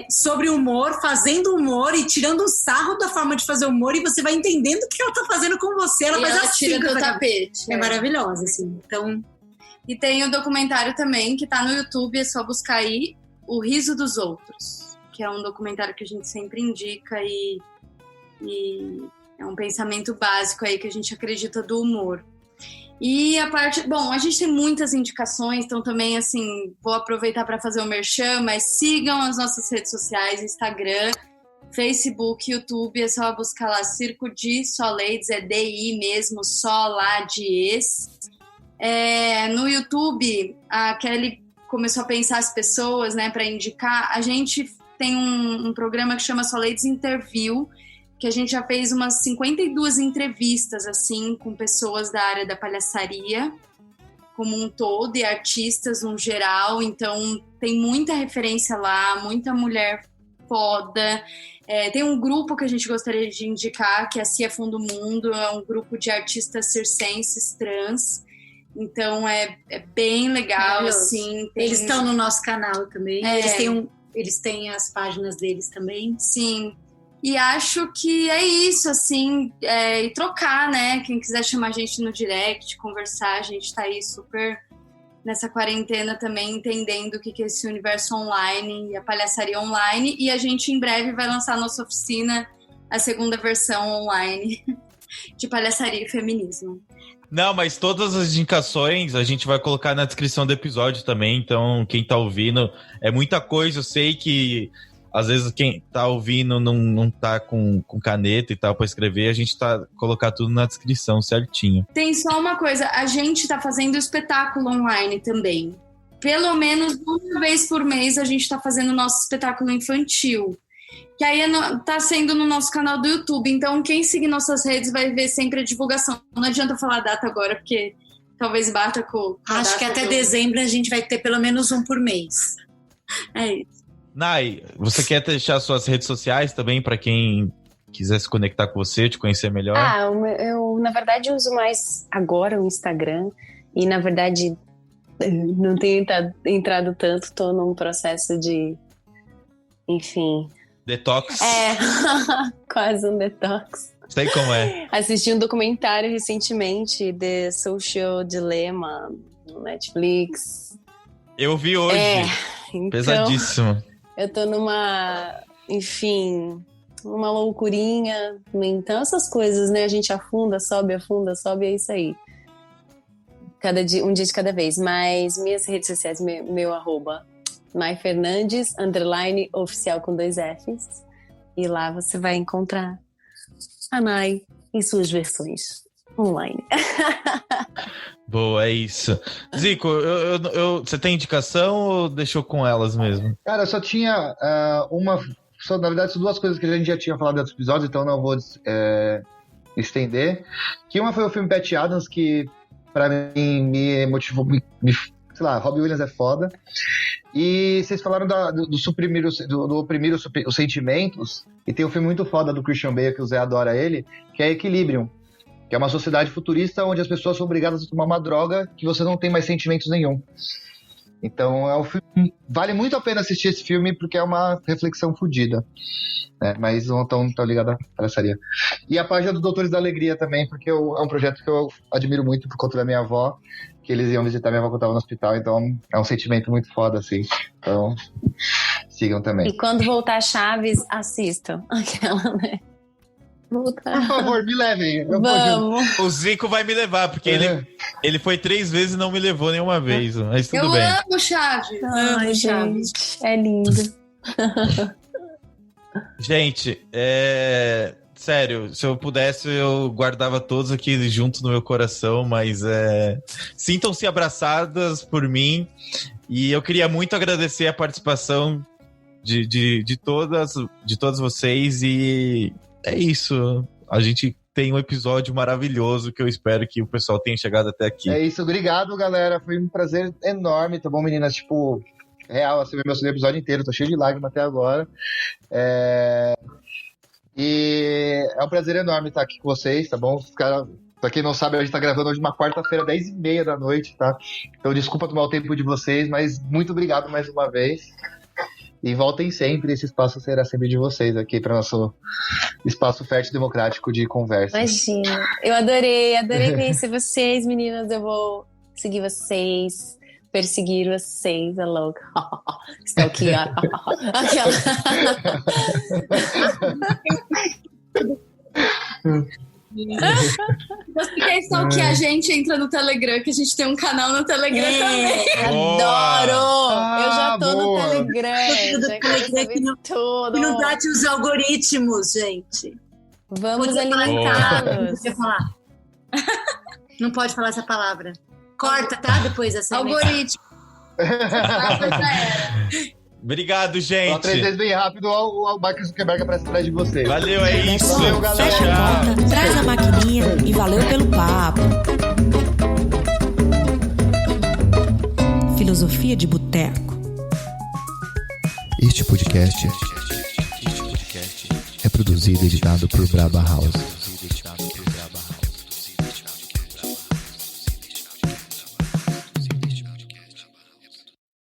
sobre humor, fazendo humor e tirando um sarro da forma de fazer humor, e você vai entendendo o que ela tá fazendo com você. Ela tira do tapete. É maravilhosa, assim. Então... E tem o documentário também, que tá no YouTube, é só buscar aí, O Riso dos Outros, que é um documentário que a gente sempre indica e é um pensamento básico aí que a gente acredita do humor. E a parte... Bom, a gente tem muitas indicações, então também, assim, vou aproveitar para fazer o merchan, mas sigam as nossas redes sociais, Instagram, Facebook, YouTube, é só buscar lá Circo de Soleides, é DI mesmo, só lá de ex. No YouTube, a Kelly começou a pensar as pessoas, né, para indicar. A gente tem um programa que chama Soleides Interview, que a gente já fez umas 52 entrevistas, assim, com pessoas da área da palhaçaria como um todo, e artistas no geral. Então tem muita referência lá, muita mulher foda. Tem um grupo que a gente gostaria de indicar, que é a Cia Fundo Mundo, é um grupo de artistas circenses trans. Então é bem legal, assim. Eles estão no nosso canal também. Eles têm as páginas deles também. Sim. E acho que é isso, assim, e trocar, né? Quem quiser chamar a gente no direct, conversar, a gente tá aí super nessa quarentena também, entendendo o que é esse universo online e a palhaçaria online. E a gente em breve vai lançar a nossa oficina, a 2ª versão online de palhaçaria e feminismo. Não, mas todas as indicações a gente vai colocar na descrição do episódio também, então quem tá ouvindo, é muita coisa, eu sei que às vezes quem tá ouvindo não tá com caneta e tal pra escrever, a gente tá colocar tudo na descrição certinho. Tem só uma coisa, a gente tá fazendo espetáculo online também. Pelo menos uma vez por mês a gente tá fazendo o nosso espetáculo infantil, que aí tá sendo no nosso canal do YouTube. Então quem seguir nossas redes vai ver sempre a divulgação. Não adianta falar a data agora, porque talvez bata com a Acho que até dezembro a gente vai ter pelo menos um por mês. É isso. Nai, você quer deixar suas redes sociais também para quem quiser se conectar com você, te conhecer melhor? Eu na verdade uso mais agora o Instagram, e na verdade não tenho entrado tanto, tô num processo de, enfim, Detox. Quase um detox. Sei como é. Assisti um documentário recentemente, The Social Dilemma, no Netflix. Eu vi hoje. Então, Pesadíssimo. eu tô numa loucurinha. Então, essas coisas, né? A gente afunda, sobe, é isso aí. Um dia de cada vez. Mas minhas redes sociais, meu arroba, @NaiFernandes, _oficial com 2 Fs. E lá você vai encontrar a Nai em suas versões online. Boa, é isso. Zico, você tem indicação ou deixou com elas mesmo? Cara, eu só tinha na verdade, são 2 coisas que a gente já tinha falado em outros episódios, então não vou estender. Que uma foi o filme Patch Adams, que pra mim me motivou, sei lá, Robin Williams é foda. E vocês falaram do oprimir os sentimentos, e tem um filme muito foda do Christian Bale, que o Zé adora ele, que é Equilibrium, que é uma sociedade futurista onde as pessoas são obrigadas a tomar uma droga que você não tem mais sentimentos nenhum. Então é um filme, vale muito a pena assistir esse filme, porque é uma reflexão fodida, né? Mas não tão ligado à palhaçaria. E a página dos Doutores da Alegria também, porque é um projeto que eu admiro muito por conta da minha avó, que eles iam visitar minha avó quando estava no hospital, então é um sentimento muito foda, assim. Então, sigam também. E quando voltar Chaves, assistam. Aquela, né? Voltar. Por favor, me levem. Vamos. O Zico vai me levar, porque ele foi 3 vezes e não me levou nenhuma vez. Mas tudo bem. Eu amo Chaves. Ai, gente, é lindo. Gente, sério, se eu pudesse, eu guardava todos aqui juntos no meu coração, mas sintam-se abraçadas por mim. E eu queria muito agradecer a participação de todas vocês. E é isso. A gente tem um episódio maravilhoso que eu espero que o pessoal tenha chegado até aqui. É isso, obrigado, galera. Foi um prazer enorme, tá bom, meninas? Tipo, real, assim, meu episódio inteiro, tô cheio de lágrimas até agora. E é um prazer enorme estar aqui com vocês, tá bom? Pra quem não sabe, a gente tá gravando hoje uma quarta-feira, 10h30 da noite, tá? Então desculpa tomar o tempo de vocês, mas muito obrigado mais uma vez. E voltem sempre, esse espaço será sempre de vocês aqui para nosso espaço fértil democrático de conversa. Imagina, eu adorei conhecer vocês, meninas. Eu vou seguir vocês, perseguir vocês, é louco. Estou aqui, ó. Aquela. Você quer stalkear a gente, entra no Telegram, que a gente tem um canal no Telegram também. Adoro! Eu já tô boa. no Telegram. Do Já quero Telegram saber tudo. E não bate os algoritmos, gente. Vamos Não alimentá-los. pode falar. Não pode falar essa palavra. Corta, tá? Depois dessa Algoritmo. Essa palavra já era. Obrigado, gente. Só 3 vezes bem rápido, o Mark Zuckerberg aparece atrás de você. Valeu, é isso. Valeu, galera. Fecha a porta, traz a maquininha e valeu pelo papo. Filosofia de Boteco. Este podcast é produzido e editado por Braba House.